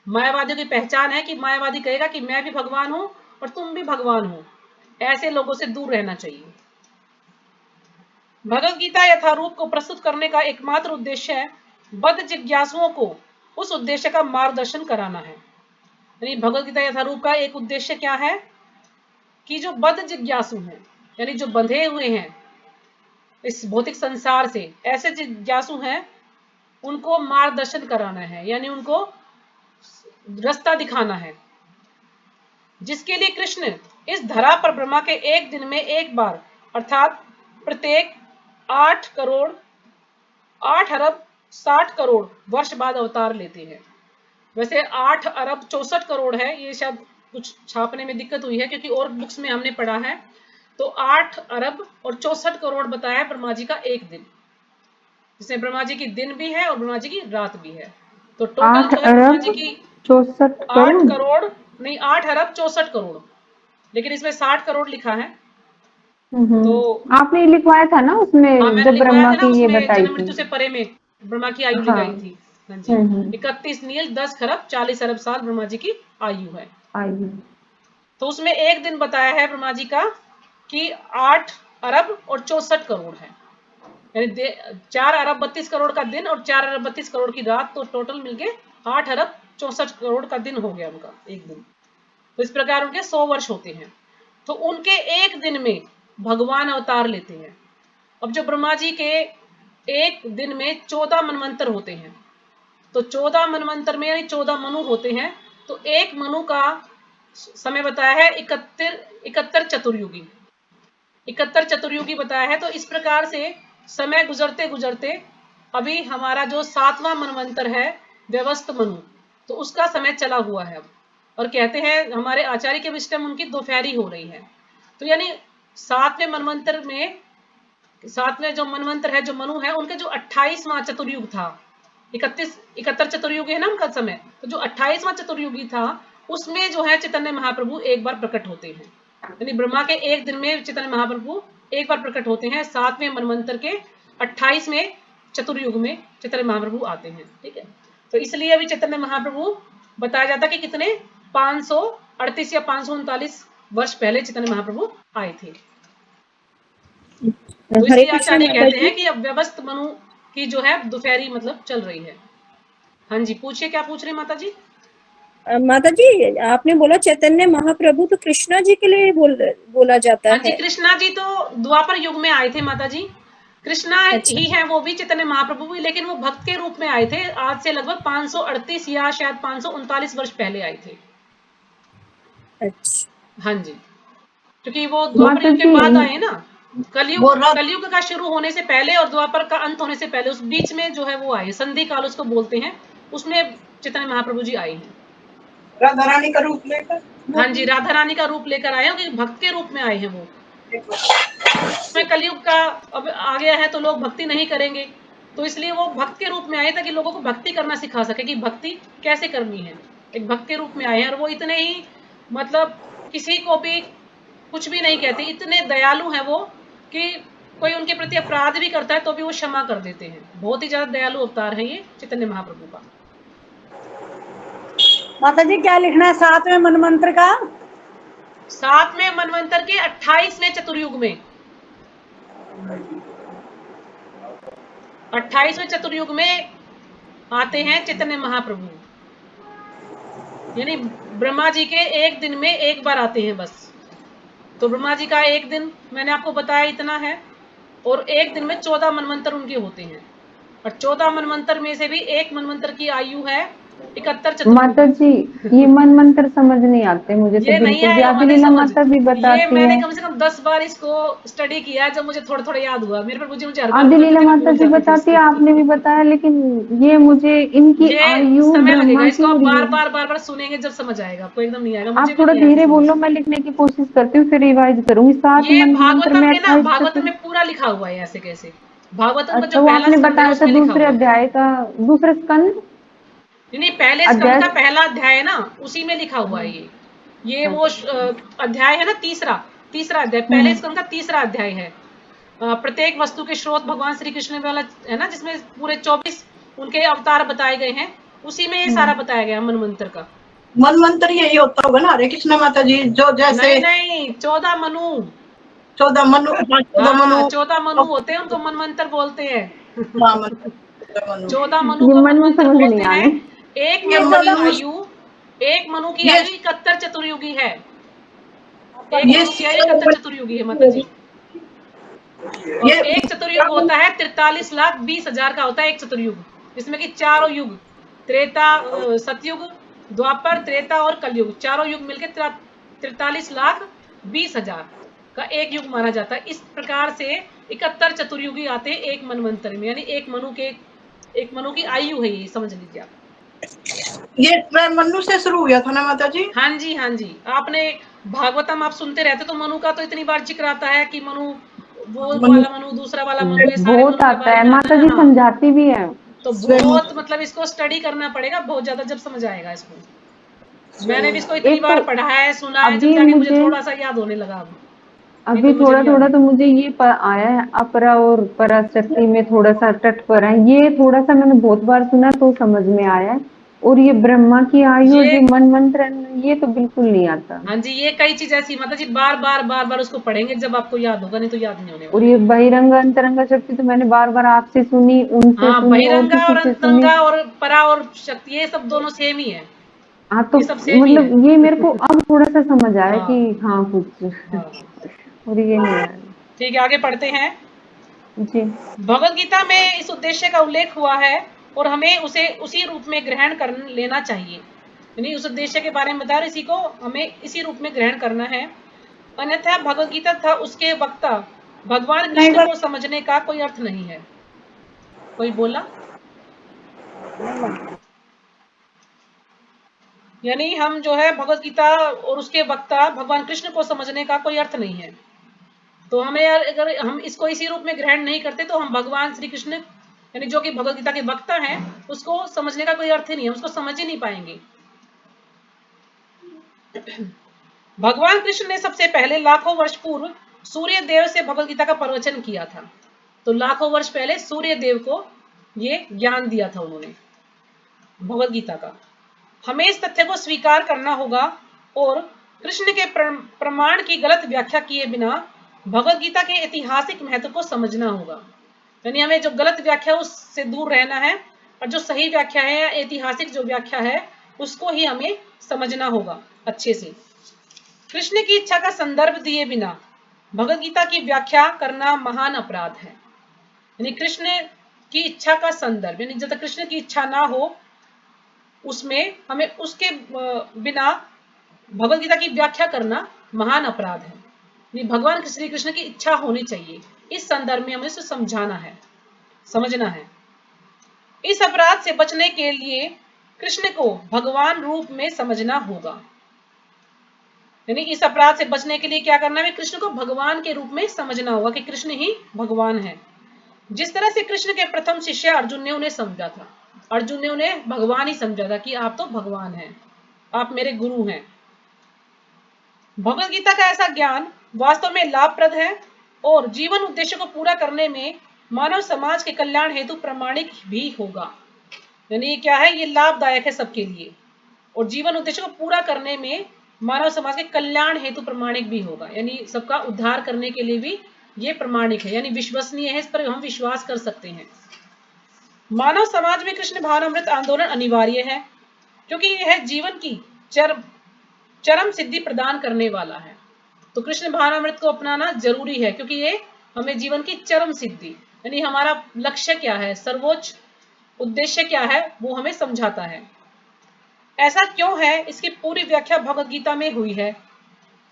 मायावादियों की पहचान है कि मायावादी कहेगा कि मैं भी भगवान हूं और तुम भी भगवान हो, ऐसे लोगों से दूर रहना चाहिए। भगवत गीता यथारूप को प्रस्तुत करने का एकमात्र उद्देश्य है बद्ध जिज्ञासुओं को उस उद्देश्य का मार्गदर्शन कराना है। यानी भगवत गीता यथारूप का एक उद्देश्य क्या है कि जो बद्ध जिज्ञासु हैं, यानी जो बंधे हुए हैं इस भौतिक संसार से, ऐसे जिज्ञासु हैं, उनको मार्गदर्शन कराना है, यानी उनको रास्ता दिखाना है, जिसके लिए कृष्ण इस धरा पर ब्रह्मा के एक दिन में एक बार अर्थात प्रत्येक 8 अरब 60 करोड़ वर्ष बाद अवतार लेते हैं। वैसे 8 अरब 64 करोड़ है, ये शायद कुछ छापने में दिक्कत हुई है क्योंकि और बुक्स में हमने पढ़ा है, तो 8 अरब और 64 करोड़ बताया ब्रह्मा जी का एक दिन, जिसमें ब्रह्मा जी की दिन भी है और ब्रह्मा जी की रात भी है। तो टोटल जो है ब्रह्मा जी की 8 करोड़ नहीं 8 अरब 64 करोड़, लेकिन इसमें 60 करोड़ लिखा है। तो आपने लिखवाया था ना उसमें, हाँ, मैंने जब लिखवाया ब्रह्मा था ना की ये उसमें बताई जन्म थी। मृत्यु से परे में ब्रह्मा की आयु हाँ। लगाई थी। हाँ जी, 31 नील 10 खरब 40 अरब साल ब्रह्मा जी की आयु है। आयु। तो उसमें एक दिन बताया है ब्रह्मा जी का कि 8 अरब और 64 करोड़ है, यानी 4 अरब 32 करोड़ का दिन और 4 अरब 32 करोड़ की रात, तो टोटल मिलके 8 अरब 64 करोड़ का दिन हो गया उनका एक दिन। तो इस प्रकार उनके 100 वर्ष होते हैं। तो उनके एक दिन में भगवान अवतार लेते हैं। अब जो ब्रह्मा जी के एक दिन में 14 मनवंतर होते हैं, तो 14 मनवंतर में यानी 14 मनु होते हैं, तो एक मनु का समय बताया है 71 चतुर्युगी, 71 चतुर्युगी बताया है। तो इस प्रकार से समय गुजरते गुजरते अभी हमारा जो 7वां मनवंतर है व्यवस्थ मनु, तो उसका समय चला हुआ है अब, और कहते हैं हमारे आचार्य के विषय में उनकी दोपहरी हो रही है। तो यानी 7वें मनवंतर में, 7वें जो मनवंतर है जो मनु है, उनके जो 28वां चतुर्युग था, 71 चतुर्युगी है ना उनका समय, तो जो 28वां चतुर्युगी था उसमें जो है चैतन्य महाप्रभु एक बार प्रकट होते हैं। यानी ब्रह्मा के एक दिन में चैतन्य महाप्रभु एक बार प्रकट होते हैं। 7वें मनवंतर के 28वें चतुर्युग में चैतन्य महाप्रभु आते हैं। ठीक है, तो इसलिए अभी चैतन्य महाप्रभु बताया जाता है कि कितने 538 या 539 वर्ष पहले चैतन्य महाप्रभु आए थे। तो हरे इसलिए कृष्ण आचार्य माता कहते जी। हैं कि अब व्यवस्थ मनु की जो है दोपहरी मतलब चल रही है। हाँ जी, पूछिए क्या पूछ रहे माता जी। माता जी आपने बोला चैतन्य महाप्रभु, तो कृष्णा जी के लिए बोला जाता हाँ जी, है। कृष्णा जी तो द्वापर युग में आए थे माता जी। कृष्णा अच्छा ही है वो भी, चैतन्य महाप्रभु भी, लेकिन वो भक्त के रूप में आए थे। आज से लगभग 538 या शायद 539 वर्ष पहले आए थे। अच्छा। हाँ जी, क्योंकि वो द्वापर माता युग के जी बाद आए ना। वो रथ कलयुग का शुरू होने से पहले और द्वापर का अंत होने से पहले उस बीच में जो है वो आए, संधि काल उसको बोलते हैं, उसमें चैतन्य महाप्रभु जी आए हैं। राधा रानी का रूप लेकर। हाँ जी, राधा रानी का रूप लेकर आए हैं, क्योंकि भक्त के रूप में आए हैं वो। उसमें कलयुग का अब आ गया है तो लोग भक्ति नहीं करेंगे, तो इसलिए वो भक्त के रूप में आए ताकि लोगों को भक्ति करना सिखा सके कि भक्ति कैसे करनी है। एक भक्त के रूप में आए हैं, और वो इतने ही मतलब किसी को भी कुछ भी नहीं कहते, इतने दयालु हैं वो कि कोई उनके प्रति अपराध भी करता है तो भी वो क्षमा कर देते हैं। बहुत ही ज्यादा दयालु अवतार है ये चैतन्य महाप्रभु का। माता जी क्या लिखना है 7वें मनमंत्र का? 7वें मनवंतर के 28वें चतुर्युग में, 28वें चतुर्युग में आते हैं चैतन्य महाप्रभु। यानी ब्रह्मा जी के एक दिन में एक बार आते हैं बस। तो ब्रह्मा जी का एक दिन मैंने आपको बताया इतना है, और एक दिन में 14 मनवंतर उनके होते हैं, और 14 मनवंतर में से भी एक मनवंतर की आयु है 71 माता चतुर्युगी। जी ये मन मंत्र समझ नहीं आते मुझे तो ये नहीं बिल्कुल भी। आएगा आदि माता जी लीला समझ, माता भी ये बताती मैंने है। कम से कम 10 बार इसको स्टडी किया, जब मुझे थोड़ा थोड़ा याद हुआ। मेरे प्रभु जी मुझे हर बार आदि बोलते लीला थे, मैं माता भूल जी जाती थी बताती है, आपने भी उसको। बताया, लेकिन ये मुझे इनकी ये आयु समय लगेगा ब्रह्मा की इसको, और बार ये। बार बार बार सुनेंगे जब समझ आएगा आपको, एकदम नहीं आएगा, मुझे आप भी थोड़ा नहीं आया था धीरे समझ। बोलो, मैं लिखने की कोशिश करती हूँ, फिर रिवाइज करूंगी। 7 ये मन मंत्र भागवतम में में ना, 28 भागवतम चतुर। में पूरा लिखा हुआ है ऐसे कैसे। भागवतम का जो अच्छा, वो पहला आपने स्कंद है बताया था उसमें लिखा दूसरे हुआ है। अध्याय का, दूसरा स्कंद नहीं, पहले स्कंद अध्याय। का पहला अध्याय है ना, उसी में लिखा हुआ है ये वो अध्याय है ना, तीसरा तीसरा अध्याय, पहले स्कंद का तीसरा अध्याय है। प्रत्येक वस्तु के स्रोत भगवान श्री कृष्ण वाला है ना, जिसमें पूरे 24 उनके अवतार बताए गए हैं, उसी में ये सारा बताया गया मनवंतर का। मनमंत्र यही होता होगा ना हरे कृष्ण माता जी, जो जैसे नहीं नहीं, 14 मनु। 14 मनु, हाँ 14 मनु, हाँ, 14 मनु होते हैं, उनको मनवंतर बोलते हैं। हाँ 14 मनु। 14 मनु ये को मनु मनवंतर समझ बोलते नहीं हैं। आने। एक ये मनु की मनु आयु, एक मनु की ये आयु 71 चतुर्युगी है। एक ये मनु की आयु 71 चतुर्युगी है माता जी। और ये एक चतुर्युग होता है 43,20,000 का होता है एक चतुर्युग, जिसमें कि चारों युग, त्रेता, सतयुग, द्वापर, त्रेता और कलयुग, चारों युग मिलकर 43,20,000 का एक युग माना जाता है। इस प्रकार से 71 चतुर्युगी आते हैं एक मनवंतर में, यानी एक मनु की आयु है ये, समझ लीजिए आप। ये मनु से शुरू हुआ था ना माता जी? हाँ जी हाँ जी, आपने भागवतम आप सुनते रहते तो मनु का तो इतनी बार जिक्र आता है कि मनु, वो मनु वाला मनु, दूसरा वाला मनु, ये सारे बहुत मनु के आता बारे है, में आता माता है। जी हाँ, समझाती भी है। तो स्वयं बहुत मतलब इसको स्टडी करना पड़ेगा बहुत ज्यादा, जब समझ आएगा इसको। मैंने भी इसको इतनी एक तो बार पढ़ा है, सुना है, जब अभी जाके मुझे मुझे थोड़ा सा याद होने लगा अब। अभी तो मुझे थोड़ा भी याद थोड़ा है। तो मुझे ये आया है, अपरा और पराशक्ति में थोड़ा सा टट पर है, ये थोड़ा सा मैंने बहुत बार सुना तो समझ में आया है। और ये ब्रह्मा की आयु और ये जो मन मंत्र है, ये तो बिल्कुल नहीं आता। हाँ जी, ये कई चीज ऐसी माता जी बार बार बार बार उसको पढ़ेंगे जब आपको याद होगा, नहीं तो याद नहीं होने और वाला ये है। बहिरंगा अंतरंगा शक्ति तो मैंने बार बार आपसे सुनी, उनसे हाँ, सुनी और बहिरंगा किसी और से सुनी। अंतरंगा और परा और शक्ति ये सब दोनों सेम ही है। हाँ तो ये सब सेम ही है। मतलब ये मेरे को अब थोड़ा सा समझ आया कि हाँ हाँ कुछ हाँ हाँ। और ये नहीं आया। ठीक है, आगे पढ़ते हैं। जी। भगवत गीता में इस उद्देश्य का उल्लेख हुआ है और हमें उसे उसी रूप में ग्रहण कर लेना चाहिए। यानी उस उद्देश्य के बारे में बता रहे, इसी को हमें इसी रूप में ग्रहण करना है। अन्यथा भगवत गीता तथा उसके वक्ता भगवान नहीं कृष्ण बस को समझने का कोई अर्थ नहीं है। कोई बोला? यानी हम जो है भगवत गीता और उसके वक्ता भगवान कृष्ण को समझने का कोई अर्थ नहीं है। तो हमें यार अगर हम इसको इसी रूप में ग्रहण नहीं करते तो हम भगवान श्री कृष्ण यानी जो कि भगवत गीता के वक्ता हैं उसको समझने का कोई अर्थ ही नहीं है, उसको समझ ही नहीं पाएंगे। भगवान कृष्ण ने सबसे पहले लाखों वर्ष पूर्व सूर्य देव से भगवत गीता का प्रवचन किया था। तो लाखों वर्ष पहले सूर्य देव को ये ज्ञान दिया था उन्होंने भगवत गीता का। हमें इस तथ्य को स्वीकार करना होगा और कृष्ण के प्रमाण की गलत व्याख्या किए बिना भगवत गीता के ऐतिहासिक महत्व को समझना होगा। यानी हमें जो गलत व्याख्या उससे दूर रहना है और जो सही व्याख्या है या ऐतिहासिक जो व्याख्या है उसको ही हमें समझना होगा अच्छे से। कृष्ण की इच्छा का संदर्भ दिए बिना भगवत गीता की व्याख्या करना महान अपराध है। यानी कृष्ण की इच्छा का संदर्भ, यानी जब तक कृष्ण की इच्छा ना हो उसमें हमें उसके बिना भगवत गीता की व्याख्या करना महान अपराध है। भगवान श्री कृष्ण की इच्छा होनी चाहिए, इस संदर्भ में हमें इसे समझाना है, समझना है। इस अपराध से बचने के लिए कृष्ण को भगवान रूप में समझना होगा। यानी इस अपराध से बचने के लिए क्या करना है, कृष्ण को भगवान के रूप में समझना होगा कि कृष्ण ही भगवान है। जिस तरह से कृष्ण के प्रथम शिष्य अर्जुन ने उन्हें समझा था, अर्जुन ने उन्हें भगवान ही समझा था कि आप तो भगवान हैं, आप मेरे गुरु हैं। भगवत गीता का ऐसा ज्ञान वास्तव में लाभप्रद है और जीवन उद्देश्य को पूरा करने में मानव समाज के कल्याण हेतु प्रामाणिक भी होगा। यानी क्या है, ये लाभदायक है सबके लिए और जीवन उद्देश्य को पूरा करने में मानव समाज के कल्याण हेतु प्रामाणिक भी होगा। यानी सबका उद्धार करने के लिए भी ये प्रामाणिक है, यानी विश्वसनीय है, इस पर हम विश्वास कर सकते हैं। मानव समाज में कृष्ण भावनामृत आंदोलन अनिवार्य है क्योंकि यह जीवन की चरम सिद्धि प्रदान करने वाला है। तो कृष्ण भावनामृत को अपनाना जरूरी है क्योंकि ये हमें जीवन की चरम सिद्धि यानी हमारा लक्ष्य क्या है, सर्वोच्च उद्देश्य क्या है, वो हमें समझाता है। ऐसा क्यों है, इसकी पूरी व्याख्या भगवत गीता में हुई है।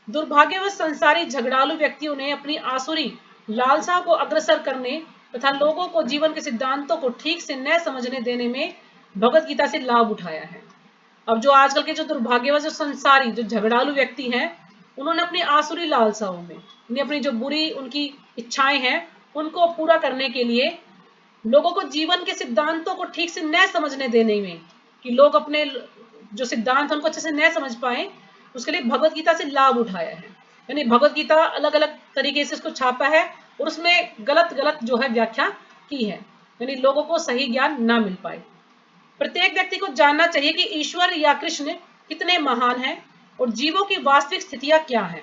दुर्भाग्यवश संसारी झगड़ालू व्यक्तियों ने अपनी आसुरी लालसा को अग्रसर करने तथा लोगों को जीवन के सिद्धांतों को ठीक से न समझने देने में भगवत गीता से लाभ उठाया है। अब जो आजकल के जो दुर्भाग्यवश जो संसारी जो झगड़ालू व्यक्ति हैं उन्होंने अपनी आसुरी लालसाओं में अपनी जो बुरी उनकी इच्छाएं हैं उनको पूरा करने के लिए लोगों को जीवन के सिद्धांतों को ठीक से न समझने देने में, कि लोग अपने जो सिद्धांत उनको अच्छे से न समझ पाए, उसके लिए भगवत गीता से लाभ उठाया है। यानी भगवत गीता अलग अलग तरीके से इसको छापा है और उसमें गलत गलत जो है व्याख्या की है, यानी लोगों को सही ज्ञान ना मिल पाए। प्रत्येक व्यक्ति को जानना चाहिए कि ईश्वर या कृष्ण कितने महान हैं और जीवों की वास्तविक स्थितियां क्या हैं।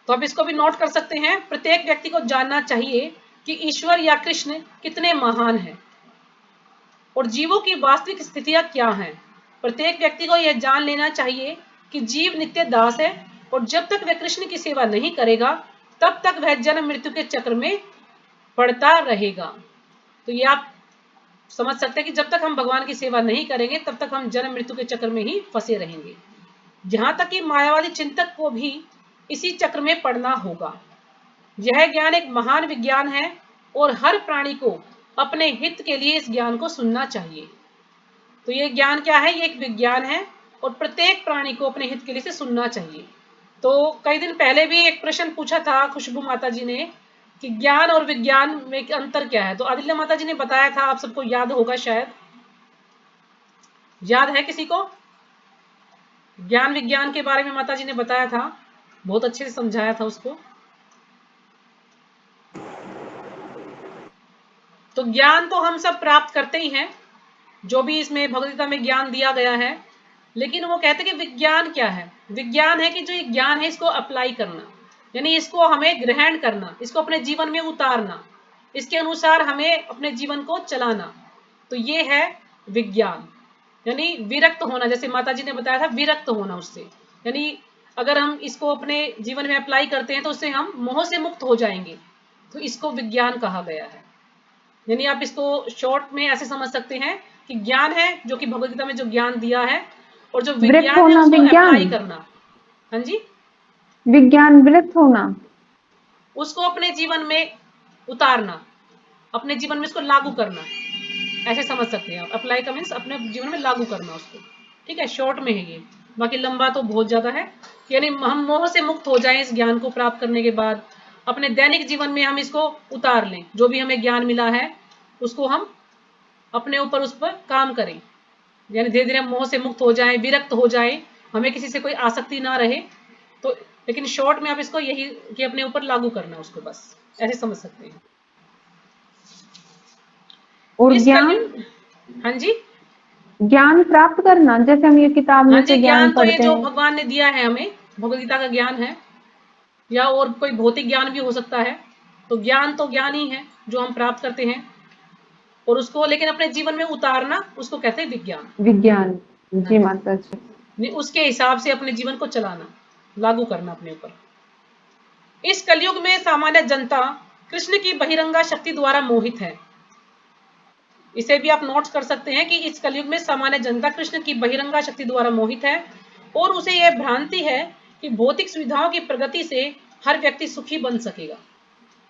तो आप इसको भी नोट कर सकते हैं, प्रत्येक व्यक्ति को जानना चाहिए कि ईश्वर या कृष्ण कितने महान हैं और जीवों की वास्तविक स्थितियां क्या हैं। प्रत्येक व्यक्ति को यह जान लेना चाहिए कि जीव नित्य दास है और जब तक वह कृष्ण की सेवा नहीं करेगा तब तक वह जन्म मृत्यु के चक्र में पड़ता रहेगा। तो ये आप समझ सकते हैं कि जब तक हम भगवान की सेवा नहीं करेंगे तब तक हम जन्म मृत्यु के चक्र में ही फंसे रहेंगे। जहां तक कि मायावादी चिंतक को भी इसी चक्र में पड़ना होगा। यह ज्ञान एक महान विज्ञान है और हर प्राणी को अपने हित के लिए इस ज्ञान को सुनना चाहिए। तो ये ज्ञान क्या है, ये एक विज्ञान है और प्रत्येक प्राणी को अपने हित के लिए इसे सुनना चाहिए। तो कई दिन पहले भी एक प्रश्न पूछा था खुशबू माता जी ने कि ज्ञान और विज्ञान में अंतर क्या है, तो आदिल्य माता जी ने बताया था, आप सबको याद होगा शायद, याद है किसी को? ज्ञान विज्ञान के बारे में माता जी ने बताया था। बहुत अच्छे से समझाया था उसको। तो ज्ञान तो हम सब प्राप्त करते ही हैं, जो भी इसमें भगवद गीता में ज्ञान दिया गया है, लेकिन वो कहते हैं कि विज्ञान क्या है? विज्ञान है कि जो ये ज्ञान है इसको अप्लाई करना, यानी इसको हमें ग्रहण करना, इसको अपने जीवन में उतारना, इसके अनुसार हमें अपने जीवन को चलाना। तो ये है विज्ञान, यानी विरक्त होना, जैसे माता जी ने बताया था विरक्त होना उससे, यानी अगर हम इसको अपने जीवन में अप्लाई करते हैं तो उससे हम मोह से मुक्त हो जाएंगे। तो इसको विज्ञान कहा गया है। यानी आप इसको शॉर्ट में ऐसे समझ सकते हैं कि ज्ञान है जो कि भगवद गीता में जो ज्ञान दिया है, और जो विरक्त विज्ञान है होना उसको अप्लाई विज्ञान, करना। हाँ जी, विज्ञान विरक्त होना, उसको अपने जीवन में उतारना, अपने जीवन में इसको लागू करना, ऐसे समझ सकते हैं आप। अप्लाई का मीन्स अपने जीवन में लागू करना उसको। ठीक है, शॉर्ट में है ये, बाकी लंबा तो बहुत ज्यादा है। यानी हम मोह से मुक्त हो जाएं इस ज्ञान को प्राप्त करने के बाद, अपने दैनिक जीवन में हम इसको उतार लें, जो भी हमें ज्ञान मिला है उसको हम अपने ऊपर उस पर काम करें, यानी धीरे धीरे मोह से मुक्त हो जाएं, विरक्त हो जाएं, हमें किसी से कोई आसक्ति ना रहे। तो लेकिन शॉर्ट में आप इसको यही कि अपने ऊपर लागू करना उसको, बस ऐसे समझ सकते हैं। और इस ज्ञान, कलयुग, हाँ जी, ज्ञान प्राप्त करना, जैसे हम ये किताब हाँ में जी, से ज्ञान ज्ञान तो ये पढ़ते जो हैं। भगवान ने दिया है हमें, भगवद गीता का ज्ञान है, या और कोई भौतिक ज्ञान भी हो सकता है। तो ज्ञान तो ज्ञान ही है जो हम प्राप्त करते हैं, और उसको लेकिन अपने जीवन में उतारना उसको कहते हैं विज्ञान। विज्ञान, हाँ जी जी, माता जी। नहीं, उसके हिसाब से अपने जीवन को चलाना, लागू करना अपने ऊपर। इस कलयुग में सामान्य जनता कृष्ण की बहिरंगा शक्ति द्वारा मोहित है। इसे भी आप नोट कर सकते हैं कि इस कलयुग में सामान्य जनता कृष्ण की बहिरंगा शक्ति द्वारा मोहित है, और उसे यह भ्रांति है कि भौतिक सुविधाओं की प्रगति से हर व्यक्ति सुखी बन सकेगा।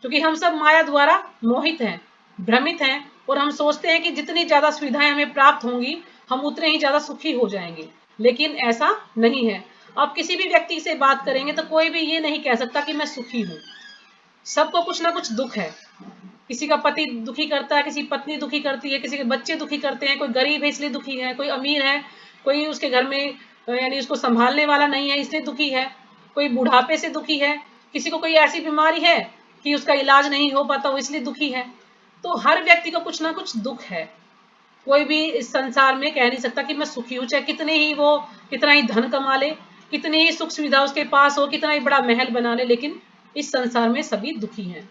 क्योंकि हम सब माया द्वारा मोहित हैं, भ्रमित हैं, और हम सोचते हैं कि जितनी ज्यादा सुविधाएं हमें प्राप्त होंगी हम उतने ही ज्यादा सुखी हो जाएंगे, लेकिन ऐसा नहीं है। आप किसी भी व्यक्ति से बात करेंगे तो कोई भी ये नहीं कह सकता कि मैं सुखी हूं। सबको कुछ ना कुछ दुख है। किसी का पति दुखी करता है, किसी पत्नी दुखी करती है, किसी के बच्चे दुखी करते हैं, कोई गरीब है इसलिए दुखी है, कोई अमीर है, कोई उसके घर में यानी उसको संभालने वाला नहीं है इसलिए दुखी है, कोई बुढ़ापे से दुखी है, किसी को कोई ऐसी बीमारी है कि उसका इलाज नहीं हो पाता वो इसलिए दुखी है। तो हर व्यक्ति को कुछ ना कुछ दुख है। कोई भी इस संसार में कह नहीं सकता कि मैं सुखी हूं, चाहे कितने ही वो कितना ही धन कमा ले, कितनी ही सुख सुविधा उसके पास हो, कितना ही बड़ा महल बना ले, लेकिन इस संसार में सभी दुखी हैं।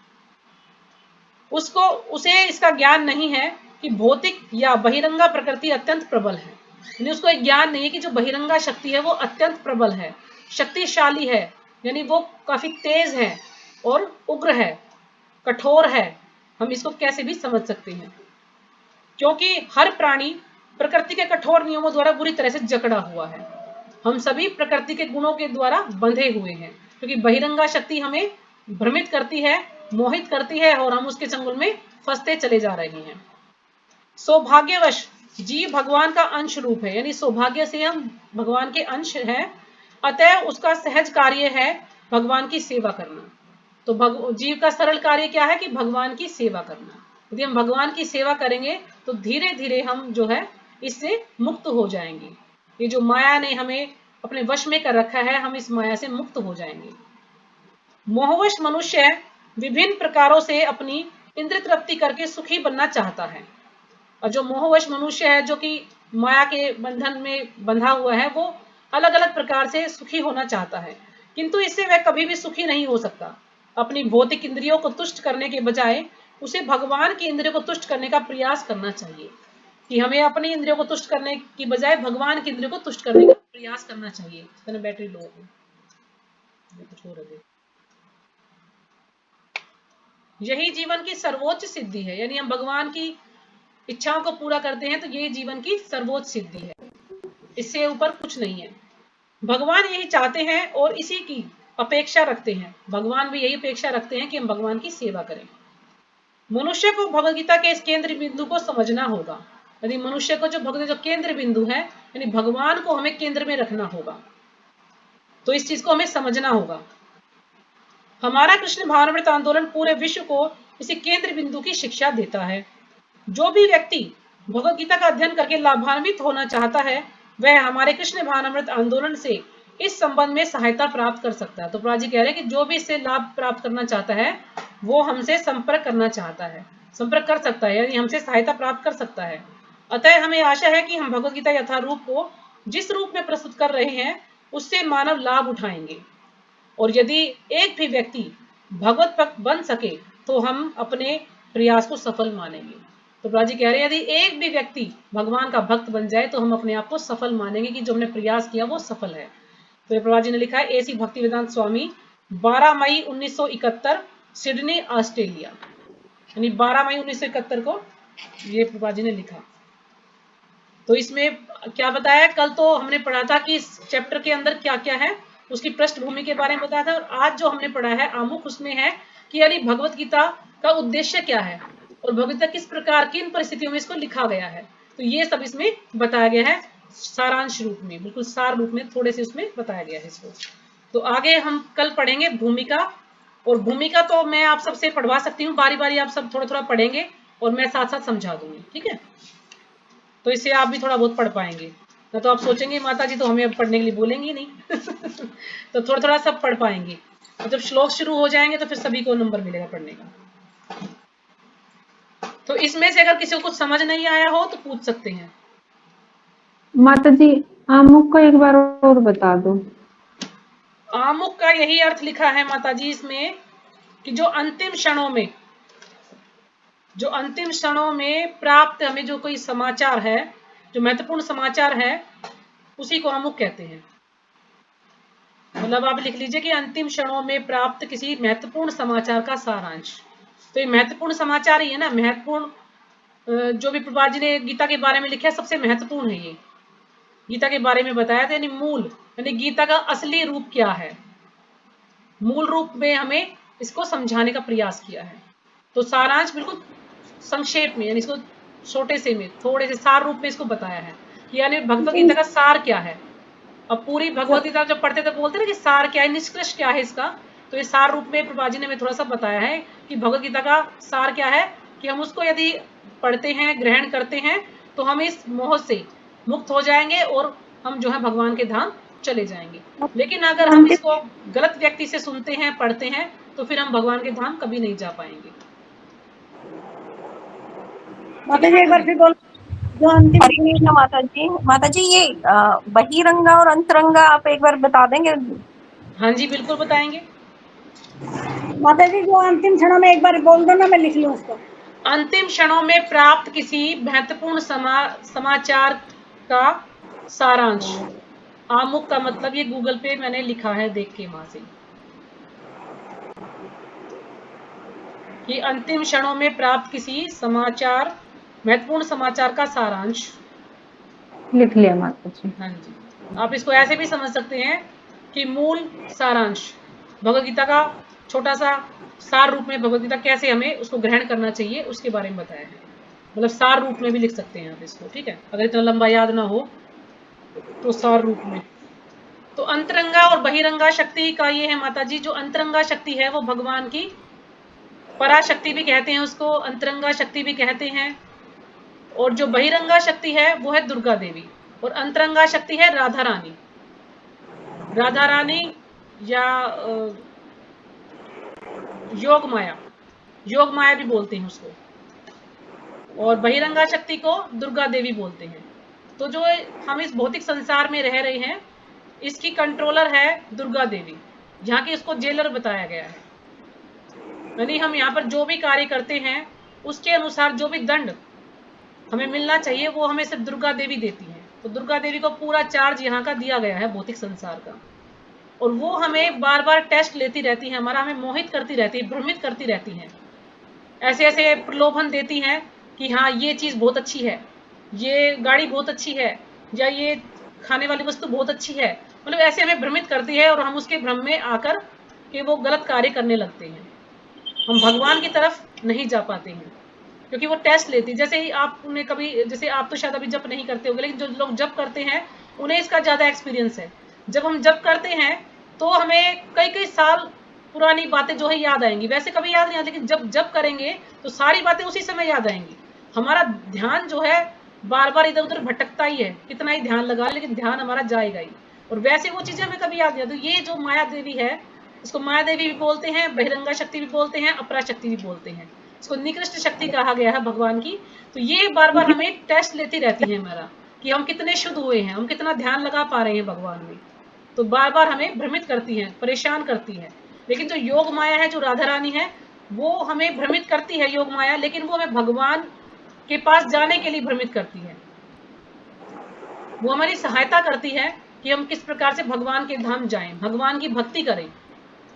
उसे इसका ज्ञान नहीं है कि भौतिक या बहिरंगा प्रकृति अत्यंत प्रबल है। यानी उसको एक ज्ञान नहीं है कि जो बहिरंगा शक्ति है वो अत्यंत प्रबल है, शक्तिशाली है, यानी वो काफी तेज है और उग्र है, कठोर है। हम इसको कैसे भी समझ सकते हैं, क्योंकि हर प्राणी प्रकृति के कठोर नियमों द्वारा बुरी तरह से जकड़ा हुआ है। हम सभी प्रकृति के गुणों के द्वारा बंधे हुए हैं, क्योंकि बहिरंगा शक्ति हमें भ्रमित करती है, मोहित करती है, और हम उसके चंगुल में फंसते चले जा रहे हैं। सौभाग्यवश जीव भगवान का अंश रूप है, यानी सौभाग्य से हम भगवान के अंश हैं, अतः उसका सहज कार्य है भगवान की सेवा करना। तो जीव का सरल कार्य क्या है कि भगवान की सेवा करना। यदि हम भगवान की सेवा करेंगे तो धीरे धीरे हम जो है इससे मुक्त हो जाएंगे। ये जो माया ने हमें अपने वश में कर रखा है, हम इस माया से मुक्त हो जाएंगे। मोहवश मनुष्य विभिन्न प्रकारों से अपनी इंद्रिय तृप्ति करके सुखी बनना चाहता है, और जो मोहवश मनुष्य है जो कि माया के बंधन में बंधा हुआ है, वो अलग अलग प्रकार से सुखी होना चाहता है, किंतु इससे वह कभी भी सुखी नहीं हो सकता। अपनी भौतिक इंद्रियों को तुष्ट करने के बजाय उसे भगवान की इंद्रियों को तुष्ट करने का प्रयास करना चाहिए, कि हमें अपनी इंद्रियों को तुष्ट करने की बजाय भगवान की इंद्रियों को तुष्ट करने का प्रयास करना चाहिए। बैटरी लो है, कुछ हो रहा है। यही जीवन की सर्वोच्च सिद्धि है, यानी हम भगवान की इच्छाओं को पूरा करते हैं तो ये जीवन की सर्वोच्च सिद्धि है, इससे ऊपर कुछ नहीं है। भगवान यही चाहते हैं और इसी की अपेक्षा रखते हैं। भगवान भी यही अपेक्षा रखते हैं कि हम भगवान की सेवा करें। मनुष्य को भगवद गीता के इस केंद्र बिंदु को समझना होगा। यदि मनुष्य को जो केंद्र बिंदु है, यानी भगवान को हमें केंद्र में रखना होगा, तो इस चीज को हमें समझना होगा। हमारा कृष्ण भावनामृत आंदोलन पूरे विश्व को इसी केंद्र बिंदु की शिक्षा देता है। जो भी व्यक्ति भगवद गीता का अध्ययन करके लाभान्वित होना चाहता है, वह हमारे कृष्ण भावनामृत आंदोलन से इस संबंध में सहायता प्राप्त कर सकता है। तो प्रभुपाद जी कह रहे हैं कि जो भी इससे लाभ प्राप्त करना चाहता है वो हमसे संपर्क करना चाहता है, संपर्क कर सकता है, यानी हमसे सहायता प्राप्त कर सकता है। अतः हमें आशा है कि हम भगवद गीता यथारूप को जिस रूप में प्रस्तुत कर रहे हैं उससे मानव लाभ उठाएंगे, और यदि एक भी व्यक्ति भगवत भक्त बन सके तो हम अपने प्रयास को सफल मानेंगे। तो प्रभुपाद जी कह रहे हैं यदि एक भी व्यक्ति भगवान का भक्त बन जाए तो हम अपने आप को सफल मानेंगे कि जो हमने प्रयास किया वो सफल है। तो ये प्रभुपाद जी ने लिखा है एसी भक्ति वेदांत स्वामी, 12 मई 1971, सिडनी, ऑस्ट्रेलिया, यानी 12 मई 1971 को ये प्रभुपाद जी ने लिखा। तो इसमें क्या बताया, कल तो हमने पढ़ा था कि इस चैप्टर के अंदर क्या क्या है, उसकी पृष्ठभूमि के बारे में बताया था, और आज जो हमने पढ़ा है आमुख उसमें है कि यानी भगवत गीता का उद्देश्य क्या है और भगवत गीता किस प्रकार किन परिस्थितियों में इसको लिखा गया है। तो ये सब इसमें बताया गया है सारांश रूप में, बिल्कुल सार रूप में थोड़े से उसमें बताया गया है इसको। तो आगे हम कल पढ़ेंगे भूमिका, और भूमिका तो मैं आप सबसे पढ़वा सकती हूँ, बारी बारी आप सब थोड़ा थोड़ा पढ़ेंगे और मैं साथ साथ समझा दूंगी, ठीक है। तो इससे आप भी थोड़ा बहुत पढ़ पाएंगे, ना तो आप सोचेंगे माता जी तो हमें अब पढ़ने के लिए बोलेंगी नहीं तो थोड़ा थोड़ा सब पढ़ पाएंगे, और जब श्लोक शुरू हो जाएंगे तो फिर सभी को नंबर मिलेगा पढ़ने का। तो इसमें से अगर किसी को कुछ समझ नहीं आया हो तो पूछ सकते हैं। माता जी आमुख का एक बार और बता दो। आमुख का यही अर्थ लिखा है माता जी इसमें कि जो अंतिम क्षणों में प्राप्त हमें जो कोई समाचार है, जो महत्वपूर्ण समाचार है, उसी को आमुख कहते हैं। मतलब आप लिख लीजिए कि अंतिम क्षणों में प्राप्त किसी महत्वपूर्ण समाचार का सारांश। तो ये महत्वपूर्ण समाचार ही है ना, महत्वपूर्ण जो भी प्रभुपाद जी ने गीता के बारे में लिखा है सबसे महत्वपूर्ण है ये, गीता के बारे में बताया था, यानी मूल, यानी गीता का असली रूप क्या है, मूल रूप में हमें इसको समझाने का प्रयास किया है। तो सारांश बिल्कुल संक्षेप में, यानी इसको छोटे से में थोड़े से सार रूप में इसको बताया है कि यानी भगवत गीता का सार क्या है। अब पूरी भगवत गीता जब पढ़ते तो बोलते ना कि सार क्या है, निष्कर्ष क्या है इसका, तो ये सार रूप में प्रभुपाद जी ने हमें थोड़ा सा बताया है कि भगवत गीता का सार क्या है, कि हम उसको यदि पढ़ते हैं, ग्रहण करते हैं, तो हम इस मोह से मुक्त हो जाएंगे और हम जो है भगवान के धाम चले जाएंगे। लेकिन अगर हम इसको गलत व्यक्ति से सुनते हैं, पढ़ते हैं, तो फिर हम भगवान के धाम कभी नहीं जा पाएंगे। माता जी एक बार फिर बोल, जो अंतिम हरे कृष्ण माता जी ये बहिरंगा और अंतरंगा आप एक बार बता देंगे। हाँ जी बिल्कुल बताएंगे। माता जी जो अंतिम क्षणों में एक बार बोल दो ना, मैं लिख लूं उसको। अंतिम क्षणों में प्राप्त किसी महत्वपूर्ण समाचार का सारांश। आमुख का मतलब ये गूगल पे मैंने लिखा है देख के वहां से, कि अंतिम क्षणों में प्राप्त किसी समाचार, महत्वपूर्ण समाचार का सारांश। लिख लिया माता जी। हाँ जी, आप इसको ऐसे भी समझ सकते हैं कि मूल सारांश, भगवद गीता का छोटा सा सार रूप में भगवद गीता कैसे हमें उसको ग्रहण करना चाहिए उसके बारे में बताया है। मतलब सार रूप में भी लिख सकते हैं आप इसको, ठीक है, अगर इतना लंबा याद ना हो तो सार रूप में। तो अंतरंगा और बहिरंगा शक्ति का ये है माता जी, जो अंतरंगा शक्ति है वो भगवान की पराशक्ति भी कहते हैं उसको, अंतरंगा शक्ति भी कहते हैं, और जो बहिरंगा शक्ति है वो है दुर्गा देवी, और अंतरंगा शक्ति है राधा रानी, राधा रानी या योग माया भी बोलते हैं उसको, और बहिरंगा शक्ति को दुर्गा देवी बोलते हैं। तो जो हम इस भौतिक संसार में रह रहे हैं इसकी कंट्रोलर है दुर्गा देवी, जहाँ की इसको जेलर बताया गया है। यानी हम यहाँ पर जो भी कार्य करते हैं उसके अनुसार जो भी दंड हमें मिलना चाहिए वो हमें सिर्फ दुर्गा देवी देती है। तो दुर्गा देवी को पूरा चार्ज यहाँ का दिया गया है भौतिक संसार का, और वो हमें बार बार टेस्ट लेती रहती है, हमारा हमें मोहित करती रहती है, भ्रमित करती रहती है, ऐसे ऐसे प्रलोभन देती हैं कि हाँ ये चीज़ बहुत अच्छी है, ये गाड़ी बहुत अच्छी है, या ये खाने वाली वस्तु बहुत अच्छी है, मतलब ऐसे हमें भ्रमित करती है और हम उसके भ्रम में आकर के वो गलत कार्य करने लगते हैं। हम भगवान की तरफ नहीं जा पाते हैं क्योंकि वो टेस्ट लेती है। जैसे ही आपने कभी, जैसे आप तो शायद अभी जप नहीं करते होंगे, लेकिन जो लोग जप करते हैं उन्हें इसका ज़्यादा एक्सपीरियंस है। जब हम जप करते हैं तो हमें कई कई साल पुरानी बातें जो है याद आएंगी, वैसे कभी याद नहीं आती, लेकिन जब जप करेंगे तो सारी बातें उसी समय याद आएंगी। हमारा ध्यान जो है बार बार इधर उधर भटकता ही है, कितना ही ध्यान लगा लेकिन ध्यान हमारा जाएगा ही। और वैसे वो चीजें हमें कभी याद नहीं। तो ये जो माया देवी है, इसको माया देवी भी बोलते हैं, बहिरंगा शक्ति भी बोलते हैं, अपरा शक्ति भी बोलते हैं, इसको निकृष्ट शक्ति कहा गया है भगवान की। तो ये बार बार हमें टेस्ट लेती रहती है हमारा, कि हम कितने शुद्ध हुए हैं, हम कितना ध्यान लगा पा रहे हैं भगवान में। तो बार बार हमें भ्रमित करती है, परेशान करती है। लेकिन जो योग माया है, जो राधा रानी है, वो हमें भ्रमित करती है योग माया, लेकिन वो हमें भगवान के पास जाने के लिए भ्रमित करती है। वो हमारी सहायता करती है कि हम किस प्रकार से भगवान के धाम जाएं, भगवान की भक्ति करें।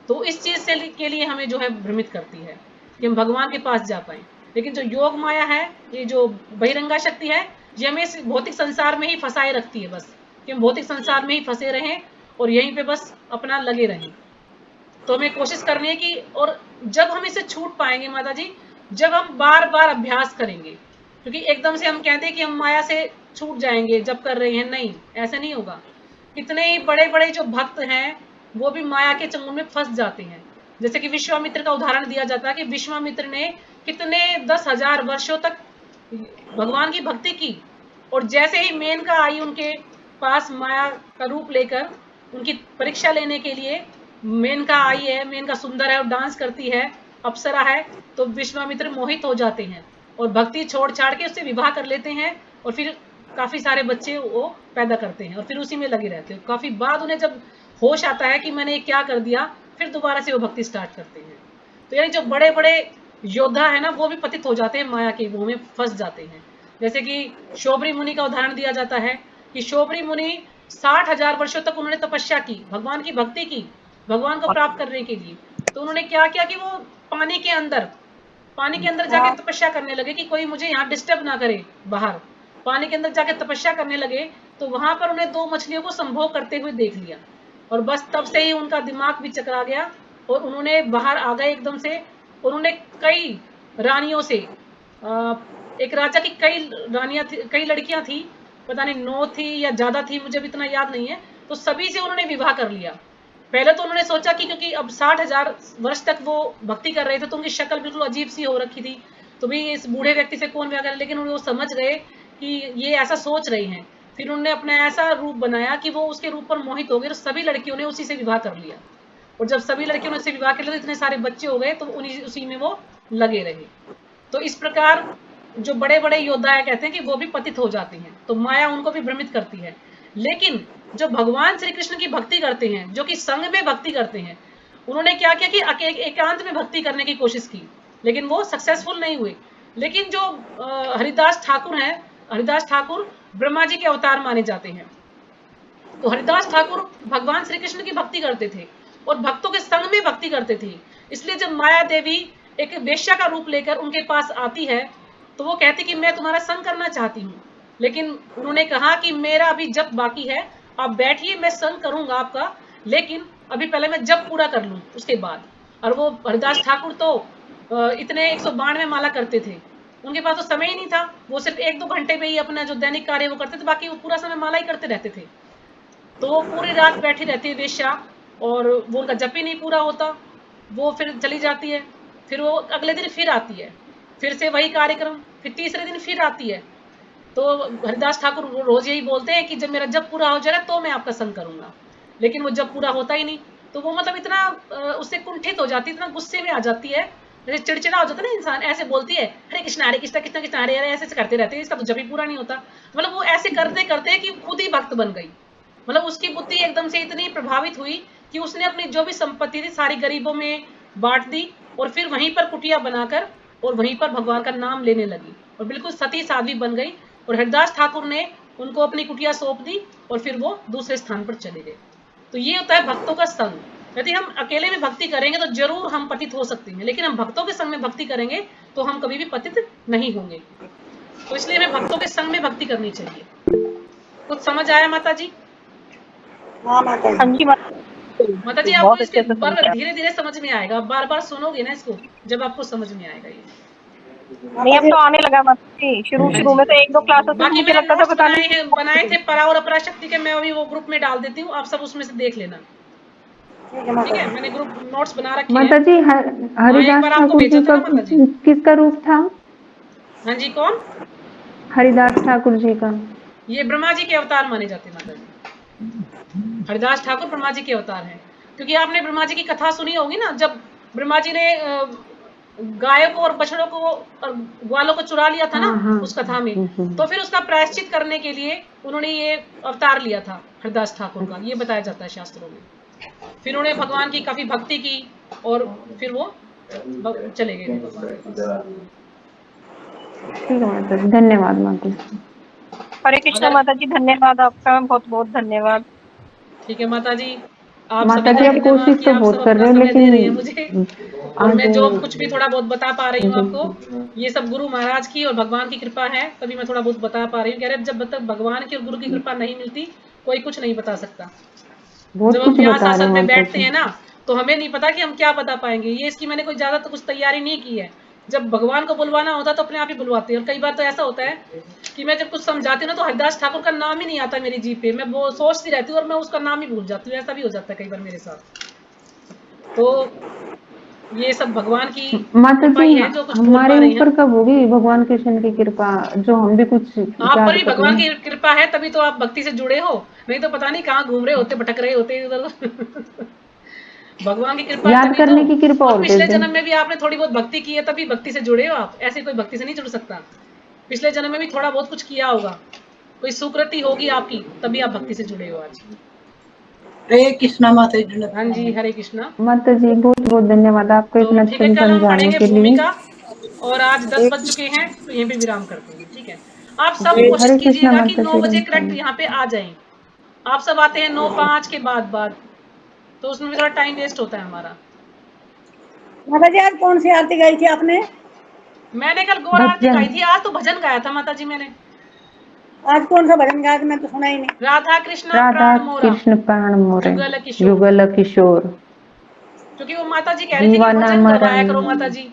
तो इस चीज से के लिए हमें जो है भ्रमित करती है कि हम भगवान के पास जा पाए। लेकिन जो योग माया है, ये जो बहिरंगा शक्ति है, ये हमें इस भौतिक संसार में ही फंसाए रखती है, बस कि हम भौतिक संसार में ही फंसे रहें और यहीं पे बस अपना लगे रहें। तो हमें कोशिश करनी है कि, और जब हम इसे छूट पाएंगे माता जी, जब हम बार बार अभ्यास करेंगे। क्योंकि एकदम से हम कहते हैं कि हम माया से छूट जाएंगे जब कर रहे हैं, नहीं, ऐसा नहीं होगा। कितने ही बड़े बड़े जो भक्त हैं वो भी माया के चंगुल में फंस जाते हैं। जैसे कि विश्वामित्र का उदाहरण दिया जाता है कि विश्वामित्र ने कितने 10,000 वर्षों तक भगवान की भक्ति की, और जैसे ही मेनका आई उनके पास माया का रूप लेकर उनकी परीक्षा लेने के लिए, मेनका आई है, मेनका सुंदर है और डांस करती है, अप्सरा है, तो विश्वामित्र मोहित हो जाते हैं और भक्ति छोड़ छाड़ के उससे विवाह कर लेते हैं, और फिर काफी सारे बच्चे वो पैदा करते हैं और फिर उसी में लगे रहते हैं। काफी बाद उन्हें जब होश आता है कि मैंने क्या कर दिया, फिर दोबारा से वो भक्ति स्टार्ट करते हैं। तो यानी जो बड़े बड़े योद्धा है ना, वो भी पतित हो जाते हैं, माया के मुंह में फंस जाते हैं। जैसे कि शोभरी मुनि का उदाहरण दिया जाता है कि शोभरी मुनि 60,000 वर्षों तक उन्होंने तपस्या की, भगवान की भक्ति की, भगवान को प्राप्त करने के लिए। तो उन्होंने क्या किया कि वो पानी के अंदर जाके तपस्या करने लगे कि कोई मुझे यहाँ डिस्टर्ब ना करे। बाहर पानी के अंदर जाके तपस्या करने लगे, तो वहां पर उन्हें 2 मछलियों को संभोग करते हुए देख लिया, और बस तब से ही उनका दिमाग भी चकरा गया और उन्होंने बाहर आ गए एकदम से। उन्होंने कई रानियों से, एक राजा की कई रानियां थी, कई लड़कियां थी, पता नहीं 9 थी या ज्यादा थी, मुझे भी इतना याद नहीं है। तो सभी से उन्होंने विवाह कर लिया। पहले तो उन्होंने सोचा कि क्योंकि अब 60,000 वर्ष तक वो भक्ति कर रहे थे तो उनकी शक्ल बिल्कुल अजीब सी हो रखी थी, तो भी इस बूढ़े व्यक्ति से कौन विवाह करे। लेकिन वो समझ गए कि ये ऐसा सोच रहे हैं। फिर उन्होंने अपना ऐसा रूप बनाया कि वो उसके रूप पर मोहित हो गए और सभी लड़कियों ने उसी से विवाह कर लिया। और जब सभी लड़कियों ने उससे विवाह कर लिया तो इतने सारे बच्चे हो गए, तो उसी में वो लगे रहे। तो इस प्रकार जो बड़े बड़े योद्धा कहते हैं कि वो भी पतित हो जाते हैं, तो माया उनको भी भ्रमित करती है। लेकिन जो भगवान श्री कृष्ण की भक्ति करते हैं, जो कि संग में भक्ति करते हैं, उन्होंने क्या किया कि एकांत में भक्ति करने की कोशिश की, लेकिन वो सक्सेसफुल नहीं हुए। लेकिन जो हरिदास ठाकुर हैं, हरिदास ठाकुर ब्रह्मा जी के अवतार माने जाते हैं। तो हरिदास ठाकुर भगवान श्री कृष्ण की भक्ति करते थे और भक्तों के संग में भक्ति करते थे। इसलिए जब माया देवी एक वेश्या का रूप लेकर उनके पास आती है, तो वो कहती कि मैं तुम्हारा संग करना चाहती हूँ। लेकिन उन्होंने कहा कि मेरा अभी जप बाकी है, आप बैठिए, मैं संग करूंगा आपका, लेकिन अभी पहले मैं जप पूरा कर लूं उसके बाद। और वो हरिदास ठाकुर तो इतने 192 माला करते थे, उनके पास तो समय ही नहीं था। वो सिर्फ 1-2 घंटे में ही अपना जो दैनिक कार्य वो करते थे, बाकी वो पूरा समय माला ही करते रहते थे। तो वो पूरी रात बैठी रहती है वेश्या, और वो उनका जप ही नहीं पूरा होता। वो फिर चली जाती है, फिर वो अगले दिन फिर आती है, फिर से वही कार्यक्रम, फिर तीसरे दिन फिर आती है। तो हरिदास ठाकुर रोज यही बोलते हैं कि जब मेरा जब पूरा हो जाएगा तो मैं आपका संग करूंगा। लेकिन वो जब पूरा होता ही नहीं, तो वो मतलब इतना उससे कुंठित हो जाती है, इतना गुस्से में आ जाती है, जैसे चिड़चिड़ा हो जाता है ना इंसान, ऐसे बोलती है हरे कृष्णा कृष्ण कृष्ण हरे हरे, ऐसे करते रहते हैं, इसका तो जब ही पूरा नहीं होता। मतलब वो ऐसे करते करते कि खुद ही भक्त बन गई। मतलब उसकी बुद्धि एकदम से इतनी प्रभावित हुई कि उसने अपनी जो भी संपत्ति थी सारी गरीबों में बांट दी, और फिर वहीं पर कुटिया बनाकर और वहीं पर भगवान का नाम लेने लगी, और बिल्कुल सती साध्वी बन गई। और हरिदास ठाकुर ने उनको अपनी कुटिया सौंप दी और फिर वो दूसरे स्थान पर चले गए। तो ये होता है भक्तों का संग। यदि हम अकेले में भक्ति करेंगे तो जरूर हम पतित हो सकते हैं, लेकिन हम भक्तों के संग में भक्ति करेंगे तो हम कभी भी पतित नहीं होंगे। तो इसलिए हमें भक्तों के संग में भक्ति करनी चाहिए। कुछ समझ आया माता जी? हाँ माता जी। माता जी आपको इसके धीरे धीरे समझ में आएगा, बार बार सुनोगे ना इसको, जब आपको समझ में आएगा ये। नहीं, अब तो आने लगा माता जी। शुरू में तो 1-2 क्लासेस में मुझे लगता था पता नहीं बनाए थे परा और अपरा शक्ति के, मैं अभी वो ग्रुप में डाल देती हूँ, आप सब उसमें से देख लेना। ठीक है, मैंने ग्रुप नोट्स बना रखे हैं। माता जी हरिदास ठाकुर जी का किसका रूप था? हाँ जी, कौन? हरिदास ठाकुर जी का। ये ब्रह्मा जी के अवतार माने जाते हैं माता जी। हरिदास ठाकुर ब्रह्मा जी के अवतार हैं। क्योंकि आपने ब्रह्मा जी की कथा सुनी होगी ना, जब ब्रह्मा जी ने गायों को और बछड़ों को और ग्वालों को चुरा लिया था ना उस कथा में, तो फिर उसका प्रायश्चित करने के लिए उन्होंने ये अवतार लिया था हरिदास ठाकुर का, ये बताया जाता है शास्त्रों में। फिर उन्होंने भगवान की काफी भक्ति की और फिर वो चले गए भगवान के पास। ठीक है माता जी, धन्यवाद माता जी। हरे कृष्णा माता जी, धन्यवाद आपका, बहुत बहुत धन्यवाद। ठीक है माता जी, आप माता सभी जी का आप धन्यवाद कोशिश कि तो आप सब बहुत कर अपना रहे हो, समय दे रहे हैं लेकिन मुझे। और मैं जो कुछ भी थोड़ा बहुत बता पा रही हूँ आपको, ये सब गुरु महाराज की और भगवान की कृपा है, तभी मैं थोड़ा बहुत बता पा रही हूँ। कह रहे जब तक भगवान की और गुरु की कृपा नहीं मिलती, कोई कुछ नहीं बता सकता। बहुत जब हम कुछ व्यास बता रहे आसन हो में माता बैठते जी। हैं ना, तो हमें नहीं पता कि हम क्या बता पाएंगे। ये इसकी मैंने कोई ज्यादा तो कुछ तैयारी नहीं की है। जब भगवान को बुलवाना होता है तो अपने आप ही बुलवाते हैं। और कई बार तो ऐसा होता है कि मैं जब कुछ समझाती हूँ ना, तो हरिदास ठाकुर का नाम ही नहीं आता मेरी जीभ पे, मैं वो सोचती रहती हूँ और मैं उसका नाम ही भूल जाती हूँ। ऐसा भी हो जाता है कई बार मेरे साथ। तो ये सब भगवान की माता कृपा जी ही है जो कुछ बोल हमारे पा रहे हैं ऊपर हम। कब होगी भगवान कृष्ण की कृपा, जो हम भी कुछ आप पर याद भी कर भगवान लें। की कृपा है, तभी तो आप भक्ति से जुड़े हो, नहीं तो पता नहीं कहाँ घूम रहे होते, भटक रहे होते इधर। भगवान की कृपा है याद तभी तो। करने की कृपा और और दे पिछले दे। जन्म में भी आपने थोड़ी बहुत भक्ति की है, तभी भक्ति से जुड़े हो आप। ऐसे कोई भक्ति से नहीं जुड़ सकता। पिछले जन्म में भी थोड़ा बहुत कुछ किया होगा, कोई सुकृति होगी आपकी, तभी आप भक्ति से जुड़े हो आज। हरे कृष्णा माता जी ने हाँ जी, हरे कृष्णा। माता जी बहुत बहुत धन्यवाद आपको तो इतना ठीक अच्छे है, से कल हम समझाने पढ़ेंगे के लिए। भूमिका, और आज 10 बज चुके हैं, तो यहीं पे विराम करते हैं। ठीक है, आप सब कोशिश हरे कृष्णा कीजिएगा कि माता 9 जी। बजे करेक्ट यहाँ पे आ जाएं। आप सब आते हैं 9:05 के बाद, तो उसमें भी थोड़ा टाइम वेस्ट होता है हमारा। माता जी आज कौन सी आरती गाई थी आपने? मैंने कल गौर आरती भजन। गाई थी, आज तो भजन गाया था माता जी मैंने। आज कौन सा भजन गाया था? मैं तो सुना ही नहीं। राधा कृष्ण राधा प्राण मोरा, कृष्ण प्राण मोरे, जुगल किशोर। युगल किशोर, क्योंकि वो माता जी कह रही थी कि दीवाना भजन करवाया मरण। करो माता जी,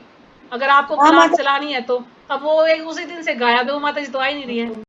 अगर आपको हाँ क्लास माता चलानी है तो। अब वो एक उसी दिन से गायब है, वो माता जी तो आ ही नहीं रही है।